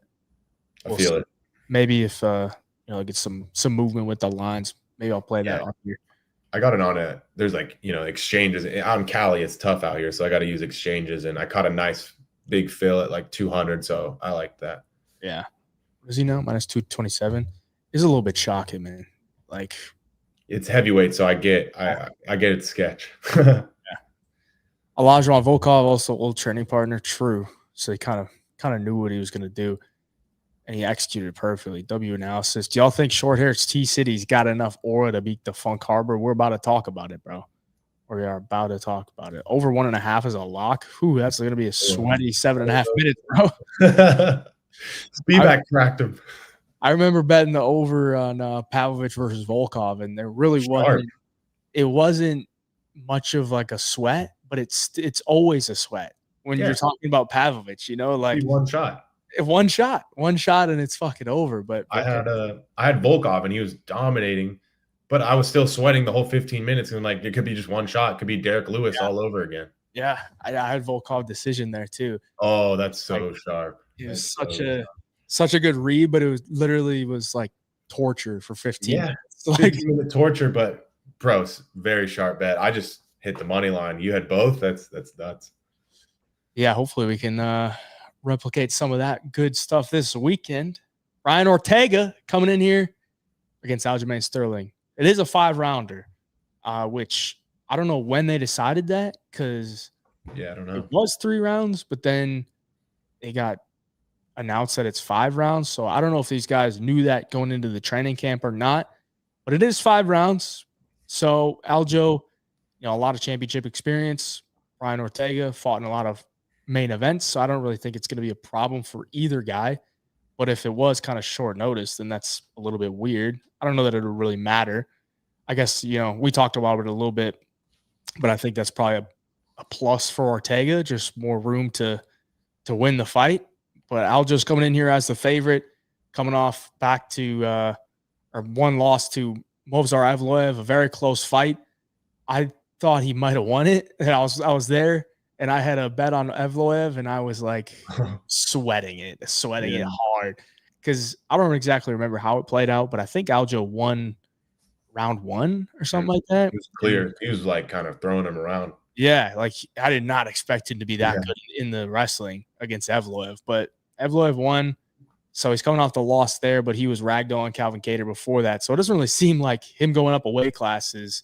I feel it. Maybe if get some movement with the lines, maybe I'll play that on here. I got it on it. There's like, exchanges out in Cali. It's tough out here, so I got to use exchanges, and I caught a nice big fill at like 200, so I like that. Yeah. What is he now? Minus 227. It's a little bit shocking, man. Like it's heavyweight, so I get it sketch. Yeah. Olajuwon Volkov, also old training partner. True. So he kind of knew what he was going to do, and he executed perfectly. W analysis. Do y'all think Short-Haired T-City's got enough aura to beat the Funk Harbor? We're about to talk about it, bro. We are about to talk about it. Over 1.5 is a lock. Whew, that's going to be a sweaty 7.5 minutes, bro. Spivak cracked him. I remember betting the over on Pavlovich versus Volkov, and there really wasn't. It wasn't much of like a sweat, but it's always a sweat when you're talking about Pavlovich. You know, like one shot, one shot, and it's fucking over. But I had Volkov, and he was dominating, but I was still sweating the whole 15 minutes, and like it could be just one shot, it could be Derek Lewis all over again. Yeah, I had Volkov decision there too. Oh, that's so sharp. It was such a good read, but it was literally like torture for 15 minutes. Like 15-minute torture, but bro, very sharp bet. I just hit the money line. You had both. That's nuts. Yeah, hopefully we can replicate some of that good stuff this weekend. Ryan Ortega coming in here against Aljamain Sterling. It is a 5-rounder, which I don't know when they decided that, because I don't know. It was 3 rounds, but then they got announced that it's 5 rounds. So I don't know if these guys knew that going into the training camp or not, but it is 5 rounds. So Aljo, a lot of championship experience. Ryan Ortega fought in a lot of main events, so I don't really think it's going to be a problem for either guy. But if it was kind of short notice, then that's a little bit weird. I don't know that it'll really matter. I guess, we talked about it a little bit, but I think that's probably a plus for Ortega, just more room to win the fight. But Aljo's coming in here as the favorite, coming off back to or one loss to Movsar Evloev, a very close fight. I thought he might have won it, and I was there, and I had a bet on Evloev, and I was like sweating it hard, because I don't exactly remember how it played out, but I think Aljo won round 1 or something like that. It was clear. He was like kind of throwing him around. Yeah, like I did not expect him to be that good in the wrestling against Evloev, but Evloev won. So he's coming off the loss there, but he was ragdolling Calvin Kattar before that. So it doesn't really seem like him going up a weight class is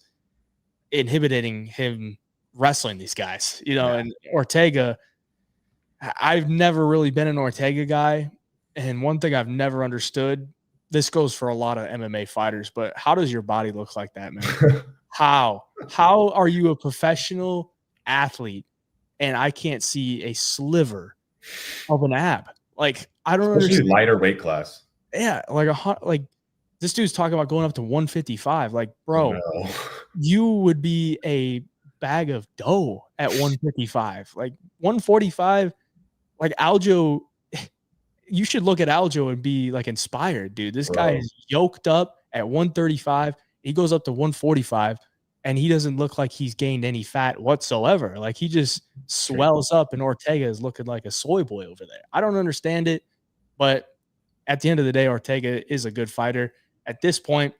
inhibiting him wrestling these guys, and Ortega, I've never really been an Ortega guy. And one thing I've never understood, this goes for a lot of MMA fighters, but how does your body look like that, man? How are you a professional athlete and I can't see a sliver of an ab? Like, I don't understand. Lighter weight class. Yeah, like this dude's talking about going up to 155. Like, bro, you would be a bag of dough at 155. Like 145, like Aljo, you should look at Aljo and be like inspired, dude. This guy is yoked up at 135. He goes up to 145, and he doesn't look like he's gained any fat whatsoever. Like, he just swells up, and Ortega is looking like a soy boy over there. I don't understand it, but at the end of the day, Ortega is a good fighter. At this point,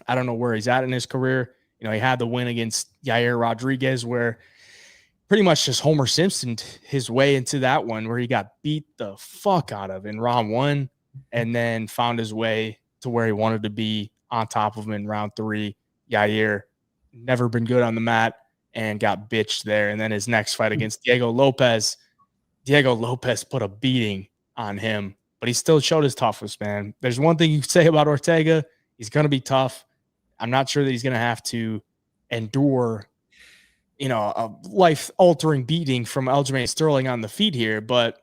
I don't know where he's at in his career. He had the win against Yair Rodriguez, where pretty much just Homer Simpsoned his way into that one, where he got beat the fuck out of in round 1, and then found his way to where he wanted to be on top of him in round 3. Yair never been good on the mat and got bitched there. And then his next fight against Diego Lopez put a beating on him, but he still showed his toughness, man. There's one thing you can say about Ortega. He's going to be tough. I'm not sure that he's going to have to endure, a life-altering beating from Aljamain Sterling on the feet here, but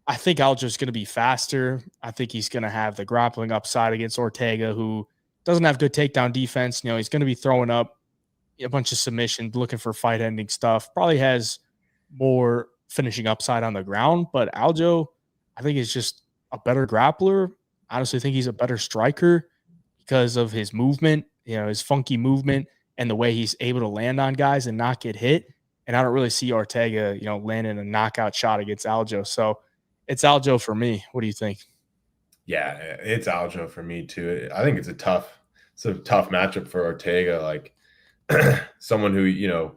I think Aljo's going to be faster. I think he's going to have the grappling upside against Ortega, who doesn't have good takedown defense. He's going to be throwing up a bunch of submissions, looking for fight-ending stuff. Probably has more finishing upside on the ground, but Aljo, I think, is just a better grappler. I honestly think he's a better striker because of his movement, his funky movement and the way he's able to land on guys and not get hit. And I don't really see Ortega, landing a knockout shot against Aljo. So it's Aljo for me. What do you think? Yeah, it's Aljo for me too. I think it's a tough matchup for Ortega. Like someone who,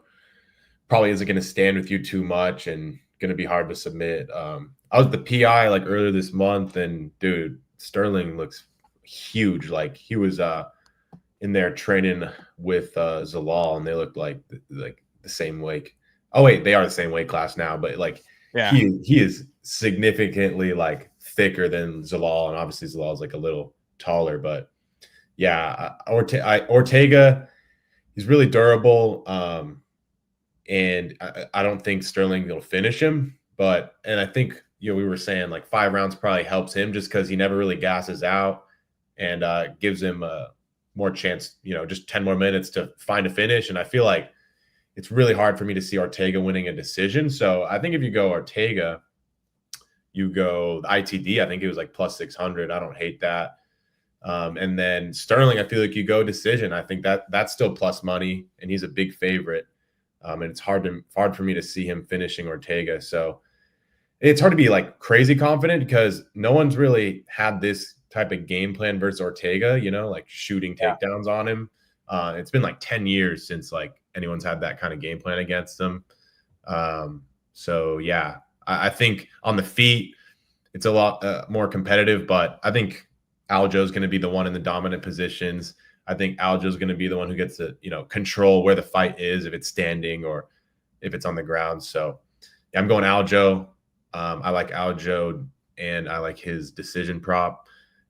probably isn't going to stand with you too much and going to be hard to submit. I was the PI like earlier this month, and dude, Sterling looks huge. Like he was in there training with Zalal, and they looked like the same weight. Oh wait, they are the same weight class now, but like he is significantly like thicker than Zalal, and obviously Zalal is like a little taller. But yeah, Ortega, he's really durable, and I don't think Sterling will finish him. And I think we were saying like 5 rounds probably helps him just because he never really gasses out and gives him more chance, just 10 more minutes to find a finish. And I feel like it's really hard for me to see Ortega winning a decision. So I think if you go Ortega, you go ITD. I think it was like plus 600. I don't hate that. And then Sterling, I feel like you go decision. I think that's still plus money, and he's a big favorite. And it's hard for me to see him finishing Ortega. So it's hard to be like crazy confident because no one's really had this type of game plan versus Ortega, like shooting takedowns on him. It's been like 10 years since like anyone's had that kind of game plan against him. So yeah, I think on the feet, it's a lot more competitive, but I think Aljo's going to be the one in the dominant positions. I think Aljo's going to be the one who gets to, control where the fight is, if it's standing or if it's on the ground. So yeah, I'm going Aljo. I like Aljo, and I like his decision prop.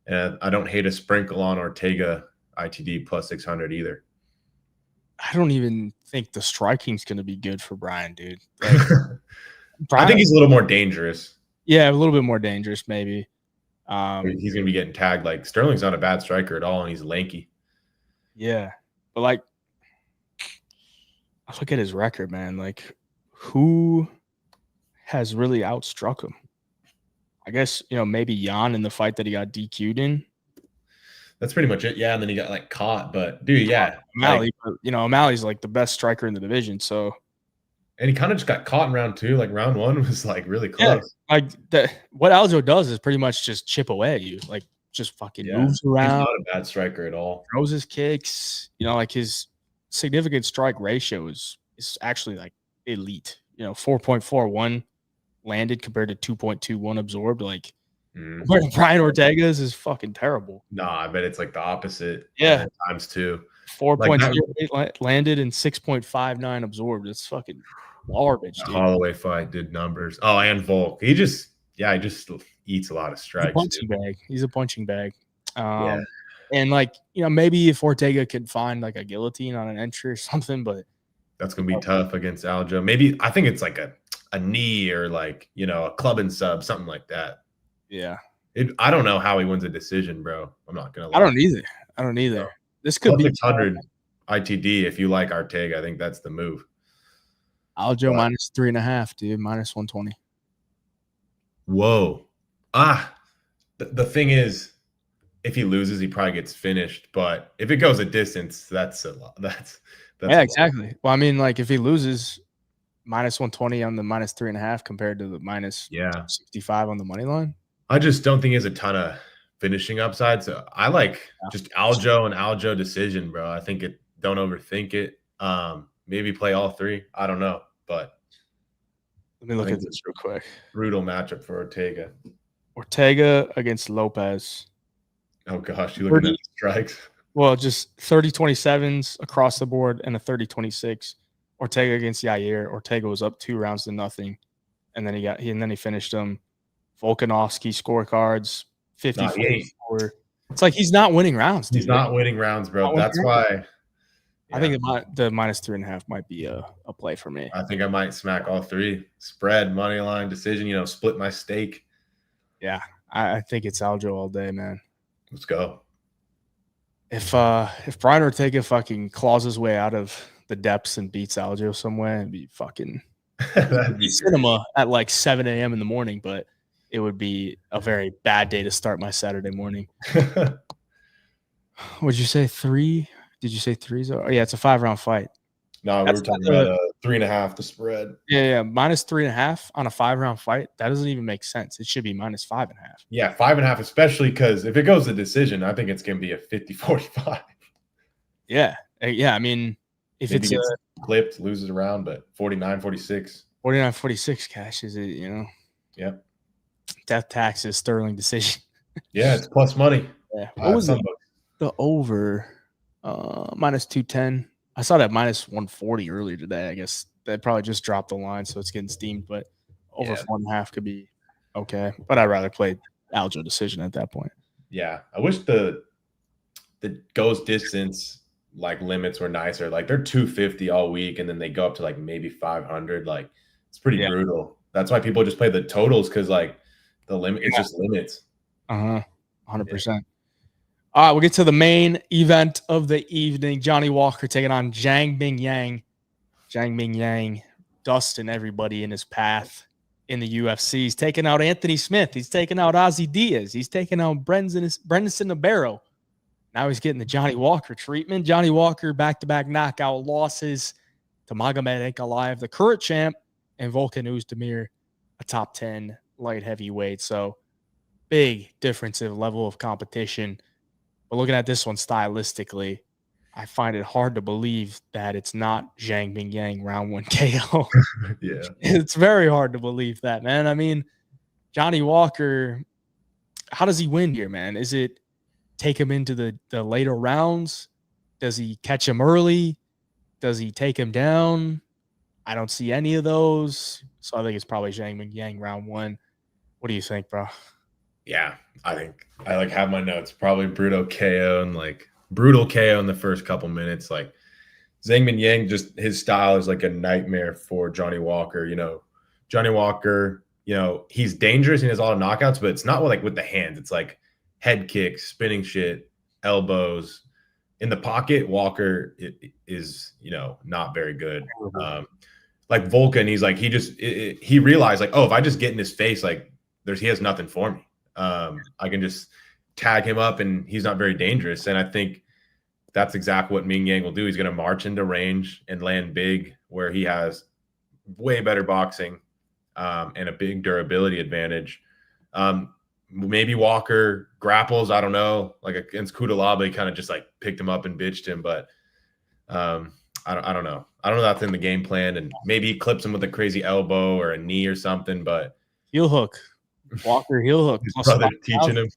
And I don't hate a sprinkle on Ortega ITD plus 600 either. I don't even think the striking's going to be good for Brian, dude. Like, I think he's a little more dangerous. Yeah, a little bit more dangerous, maybe. He's going to be getting tagged. Like Sterling's not a bad striker at all, and he's lanky. Yeah, but like, I look at his record, man. Like, who has really outstruck him? I guess maybe Jan in the fight that he got DQ'd in. That's pretty much it. Yeah, and then he got like caught. But dude, yeah, O'Malley. O'Malley's like the best striker in the division. So. And he kind of just got caught in round 2. Like round 1 was like really close. Yeah, like what Aljo does is pretty much just chip away at you. Like just fucking moves around. He's not a bad striker at all. Throws his kicks. Like his significant strike ratio is actually like elite. 4.41 landed compared to 2.21 absorbed. Like Brian Ortega's is fucking terrible. Nah, I bet it's like the opposite. Yeah, times 2. 4.08 landed and 6.59 absorbed. It's fucking garbage, dude. Holloway fight did numbers. Oh, and Volk. He just eats a lot of strikes. He's a punching bag. And like, maybe if Ortega could find like a guillotine on an entry or something, but that's gonna be tough against Aljo. Maybe I think it's like a knee or like a club and sub, something like that. Yeah. I don't know how he wins a decision, bro. I'm not gonna lie. I don't either. No. This could be 600 ITD if you like Ortega. I think that's the move. Aljo minus 3.5, dude. Minus 120. Whoa. The thing is, if he loses, he probably gets finished. But if it goes a distance, that's a lot. That's exactly. Well, I mean, like if he loses, minus 120 on the minus 3.5 compared to the minus 65 on the money line. I just don't think he has a ton of finishing upside. So I like just Aljo and Aljo decision, bro. I think don't overthink it. Maybe play all 3. I don't know, but let me look at this real quick. Brutal matchup for Ortega. Ortega against Lopez. Oh gosh, you looking at the strikes? Well, just 30-27s across the board and a 30-26. Ortega against Yair. Ortega was up 2 rounds to nothing, and then he finished him. Volkanovski scorecards 50-44. It's like he's not winning rounds, dude. He's not winning rounds, bro. That's why. I think the minus 3.5 might be a play for me. I think I might smack all 3. Spread, money line, decision, split my stake. Yeah, I think it's Aljo all day, man. Let's go. If Brian Ortega fucking claws his way out of the depths and beats Aljo somewhere, it'd be fucking that'd be cinema at like 7 a.m. in the morning, but it would be a very bad day to start my Saturday morning. Would you say 3? Did you say 3? Oh, yeah, it's a 5-round fight. No, we were talking about 3.5 the spread. Yeah, minus 3.5 on a 5-round fight. That doesn't even make sense. It should be minus 5.5. Yeah, 5.5, especially because if it goes to decision, I think it's gonna be a 50-45. Yeah. I mean, if maybe it's clipped, loses a round, but 49-46. 49-46 cashes it. Yep. Death taxes, Sterling decision. Yeah, it's plus money. Yeah. What was the over? Minus 210. I saw that minus 140 earlier today. I guess that probably just dropped the line, so it's getting steamed. But over 4.5 could be okay. But I'd rather play Aljo decision at that point. Yeah, I wish the goes distance like limits were nicer. Like they're 250 all week, and then they go up to like maybe 500. Like it's pretty brutal. That's why people just play the totals because like the limit, it's just limits. 100%. All right, we'll get to the main event of the evening. Johnny Walker taking on Zhang Bingyang. Zhang Bingyang dusting everybody in his path in the UFC. He's taking out Anthony Smith. He's taking out Ozzy Diaz. He's taking out Brendan Nabarro. Now he's getting the Johnny Walker treatment. Johnny Walker, back-to-back knockout losses to Magomed Ankalaev, the current champ, and Volkan Oezdemir, a top 10 light heavyweight. So big difference in level of competition. But looking at this one stylistically, I find it hard to believe that it's not Zhang Bingyang round 1 KO. Yeah. It's very hard to believe that, man. I mean, Johnny Walker, how does he win here, man? Is it take him into the later rounds? Does he catch him early? Does he take him down? I don't see any of those. So I think it's probably Zhang Bingyang round 1. What do you think, bro? Yeah, I think I like have my notes. Probably brutal KO and like brutal KO in the first couple minutes. Like Zhang Bingyang, just his style is like a nightmare for Johnny Walker. You know, Johnny Walker, you know, he's dangerous and he has a lot of knockouts, but it's not like with the hands. It's like head kicks, spinning shit, elbows. In the pocket, Walker is, you know, not very good. Like Volkan, he's like, he realized like, oh, if I just get in his face, like he has nothing for me. I can just tag him up and he's not very dangerous. And I think that's exactly what Bingyang will do. He's going to march into range and land big where he has way better boxing and a big durability advantage. Maybe Walker grapples. I don't know. Like against Kudalaba, he kind of just like picked him up and bitched him. But I don't know. I don't know that's in the game plan. And maybe he clips him with a crazy elbow or a knee or something. But heel hook. Walker heel hook. His brother teaching him.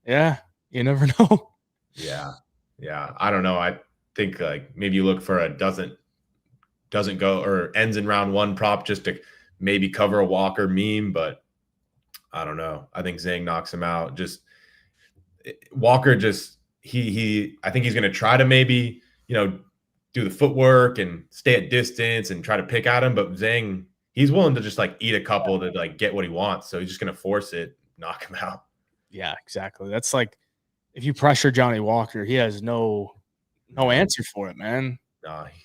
Yeah, you never know. Yeah. I don't know. I think like maybe you look for a doesn't go or ends in round 1 prop just to maybe cover a Walker meme, but I don't know. I think Zhang knocks him out. Just Walker, just I think he's going to try to maybe, you know, do the footwork and stay at distance and try to pick at him, but Zhang, he's willing to just like eat a couple to like get what he wants. So he's just going to force it, knock him out. Yeah, exactly. That's like if you pressure Johnny Walker, he has no answer for it, man.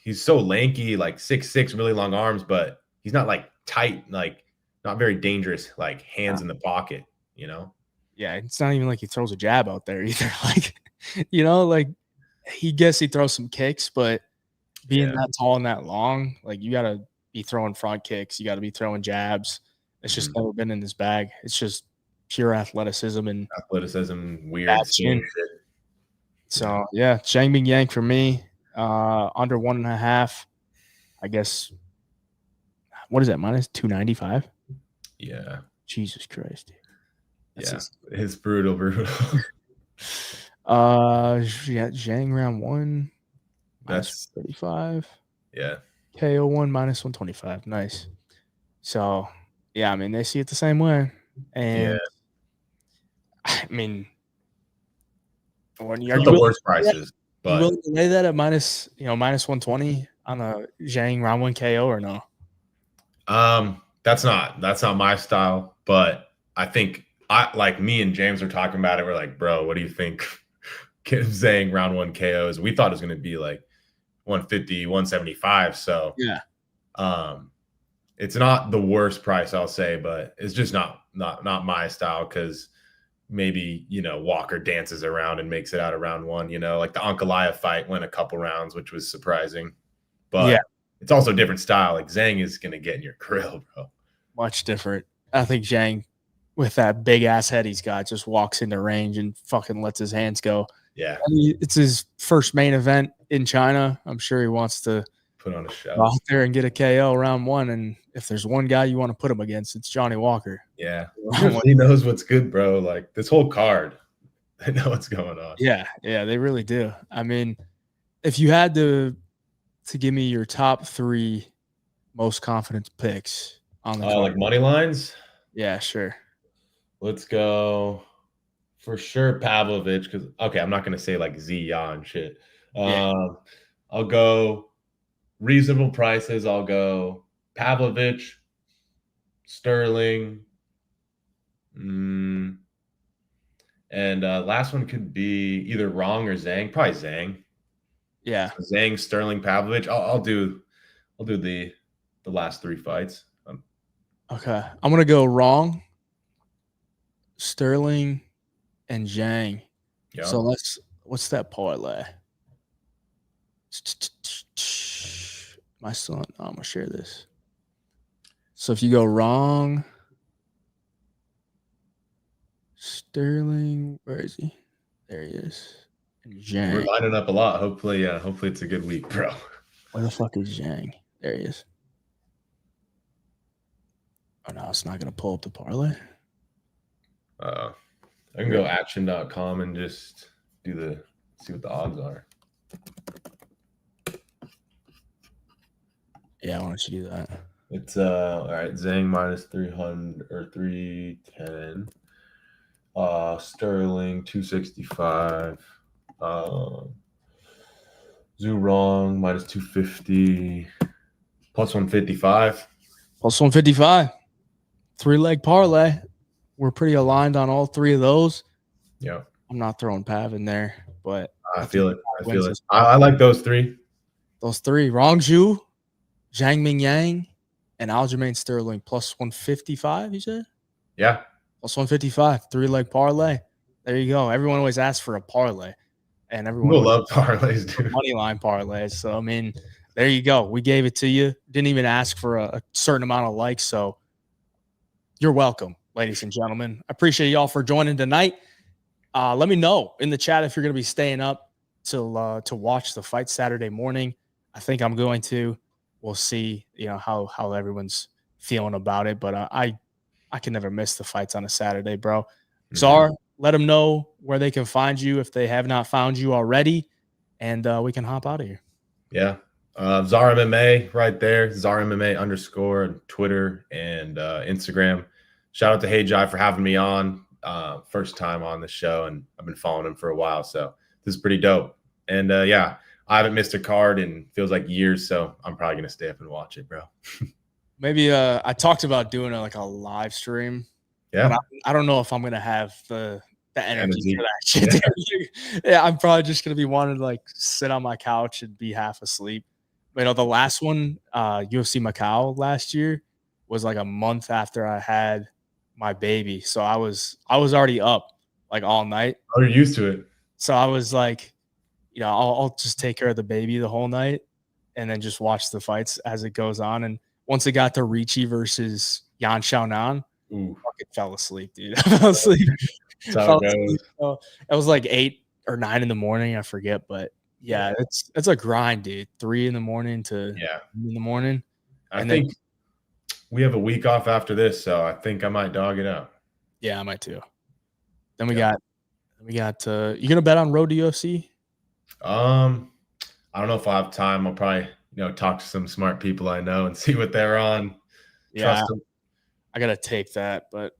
He's so lanky, like 6'6", really long arms, but he's not like tight, like not very dangerous, like hands in the pocket, you know? Yeah, it's not even like he throws a jab out there either. Like, you know, like he throws some kicks, but being that tall and that long, like you got to be throwing front kicks. You got to be throwing jabs. It's just never been in his bag. It's just pure athleticism and weird shit. So yeah, Zhang Bingyang for me, under 1.5. I guess. What is that? Minus 295. Yeah. Jesus Christ. That's it's brutal. Yeah, Zhang round 1. That's 35. Yeah. KO 1 minus 125. Nice. So yeah, I mean they see it the same way. And I mean, when you're the worst prices, but you willing to lay that at minus 120 on a Zhang round 1 KO or no? That's not my style, but I think like me and James were talking about it. We're like, bro, what do you think? Zhang round 1 KOs. We thought it was going to be like 150, 175. So yeah, it's not the worst price, I'll say, but it's just not my style because maybe, you know, Walker dances around and makes it out of round 1, you know, like the Ankalaev fight went a couple rounds, which was surprising. But it's also a different style. Like Zhang is going to get in your grill, bro. Much different. I think Zhang, with that big ass head he's got, just walks into range and fucking lets his hands go. Yeah. I mean, it's his first main event in China. I'm sure he wants to put on a show out there and get a KO round 1. And if there's one guy you want to put him against, it's Johnny Walker. Yeah. He knows what's good, bro. Like this whole card, they know what's going on. Yeah, they really do. I mean, if you had to give me your top 3 most confident picks on the card. Like money lines? Yeah, sure. Let's go for sure Pavlovich, because I'm not gonna say like Zia and shit. I'll go reasonable prices. I'll go Pavlovich. Sterling. And last one could be either Rong or Zhang. Probably Zhang. Yeah. So Zhang, Sterling, Pavlovich. I'll do the last 3 fights. Okay. I'm gonna go Rong, Sterling, and Zhang. Yeah. So what's that parlay? My son, I'm gonna share this. So if you go Rong, Sterling, where is he? There he is. And Zhang. We're lining up a lot. Hopefully it's a good week, bro. Where the fuck is Zhang? There he is. Oh no, it's not gonna pull up the parlay. I can go action.com and just see what the odds are. Yeah, why don't you do that? It's all right. Zhang minus 300 or 310. Sterling 265. Zhu Rong minus 250. Plus 155. Plus 155. 3-leg parlay. We're pretty aligned on all 3 of those. Yeah. I'm not throwing Pav in there, but I feel it. I like those 3. Those 3. Rongzhu, Zhang Mingyang, and Aljamain Sterling plus 155, you said? Yeah. Plus 155. 3-leg parlay. There you go. Everyone always asks for a parlay. And everyone will love parlays, dude. Money line parlays. So, I mean, there you go. We gave it to you. Didn't even ask for a certain amount of likes. So, you're welcome, ladies and gentlemen. I appreciate y'all for joining tonight. Let me know in the chat if you're going to be staying up to watch the fight Saturday morning. I think I'm going to. We'll see, how everyone's feeling about it. But I can never miss the fights on a Saturday, bro. Mm-hmm. Zar, let them know where they can find you if they have not found you already, and we can hop out of here. Yeah. Zar MMA right there. Zar MMA _ on Twitter and Instagram. Shout out to Hey Jai for having me on. First time on the show, and I've been following him for a while. So this is pretty dope. And yeah, I haven't missed a card in feels like years. So I'm probably going to stay up and watch it, bro. Maybe I talked about doing a live stream. Yeah. But I don't know if I'm going to have the energy for that shit. Yeah, I'm probably just going to be wanting to sit on my couch and be half asleep. But the last one, UFC Macau last year, was a month after I had my baby. So I was already up all night. Oh, you're used to it. So I was I'll just take care of the baby the whole night and then just watch the fights as it goes on. And once it got to Ricci versus Yan Xiaonan, I fell asleep, dude. I fell asleep. So it was 8 or 9 in the morning. I forget, but yeah, it's a grind, dude. 3 in the morning to in the morning. I think we have a week off after this, so I think I might dog it out. Yeah, I might too. Then we got you gonna bet on Road to UFC? I don't know if I have time. I'll probably talk to some smart people I know and see what they're on. Yeah, I gotta tape that, but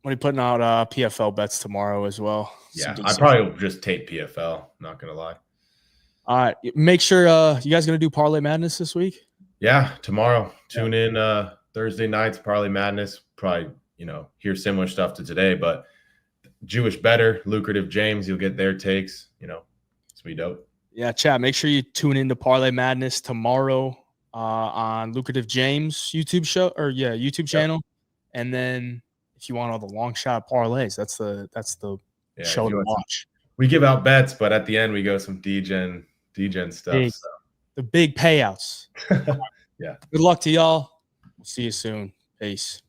when putting out PFL bets tomorrow as well. Yeah, I probably will just tape PFL. Not gonna lie. All right, make sure you guys gonna do Parlay Madness this week. Yeah, tomorrow. Tune in Thursday nights, Parlay Madness. Probably hear similar stuff to today, but Jewish better, lucrative James. You'll get their takes. It's be dope. Yeah, chat. Make sure you tune into Parlay Madness tomorrow on Lucrative James YouTube channel, and then if you want all the long shot parlays, that's the show to watch. We give out bets, but at the end we go some DGen stuff. The big payouts. Yeah. Good luck to y'all. We'll see you soon. Peace.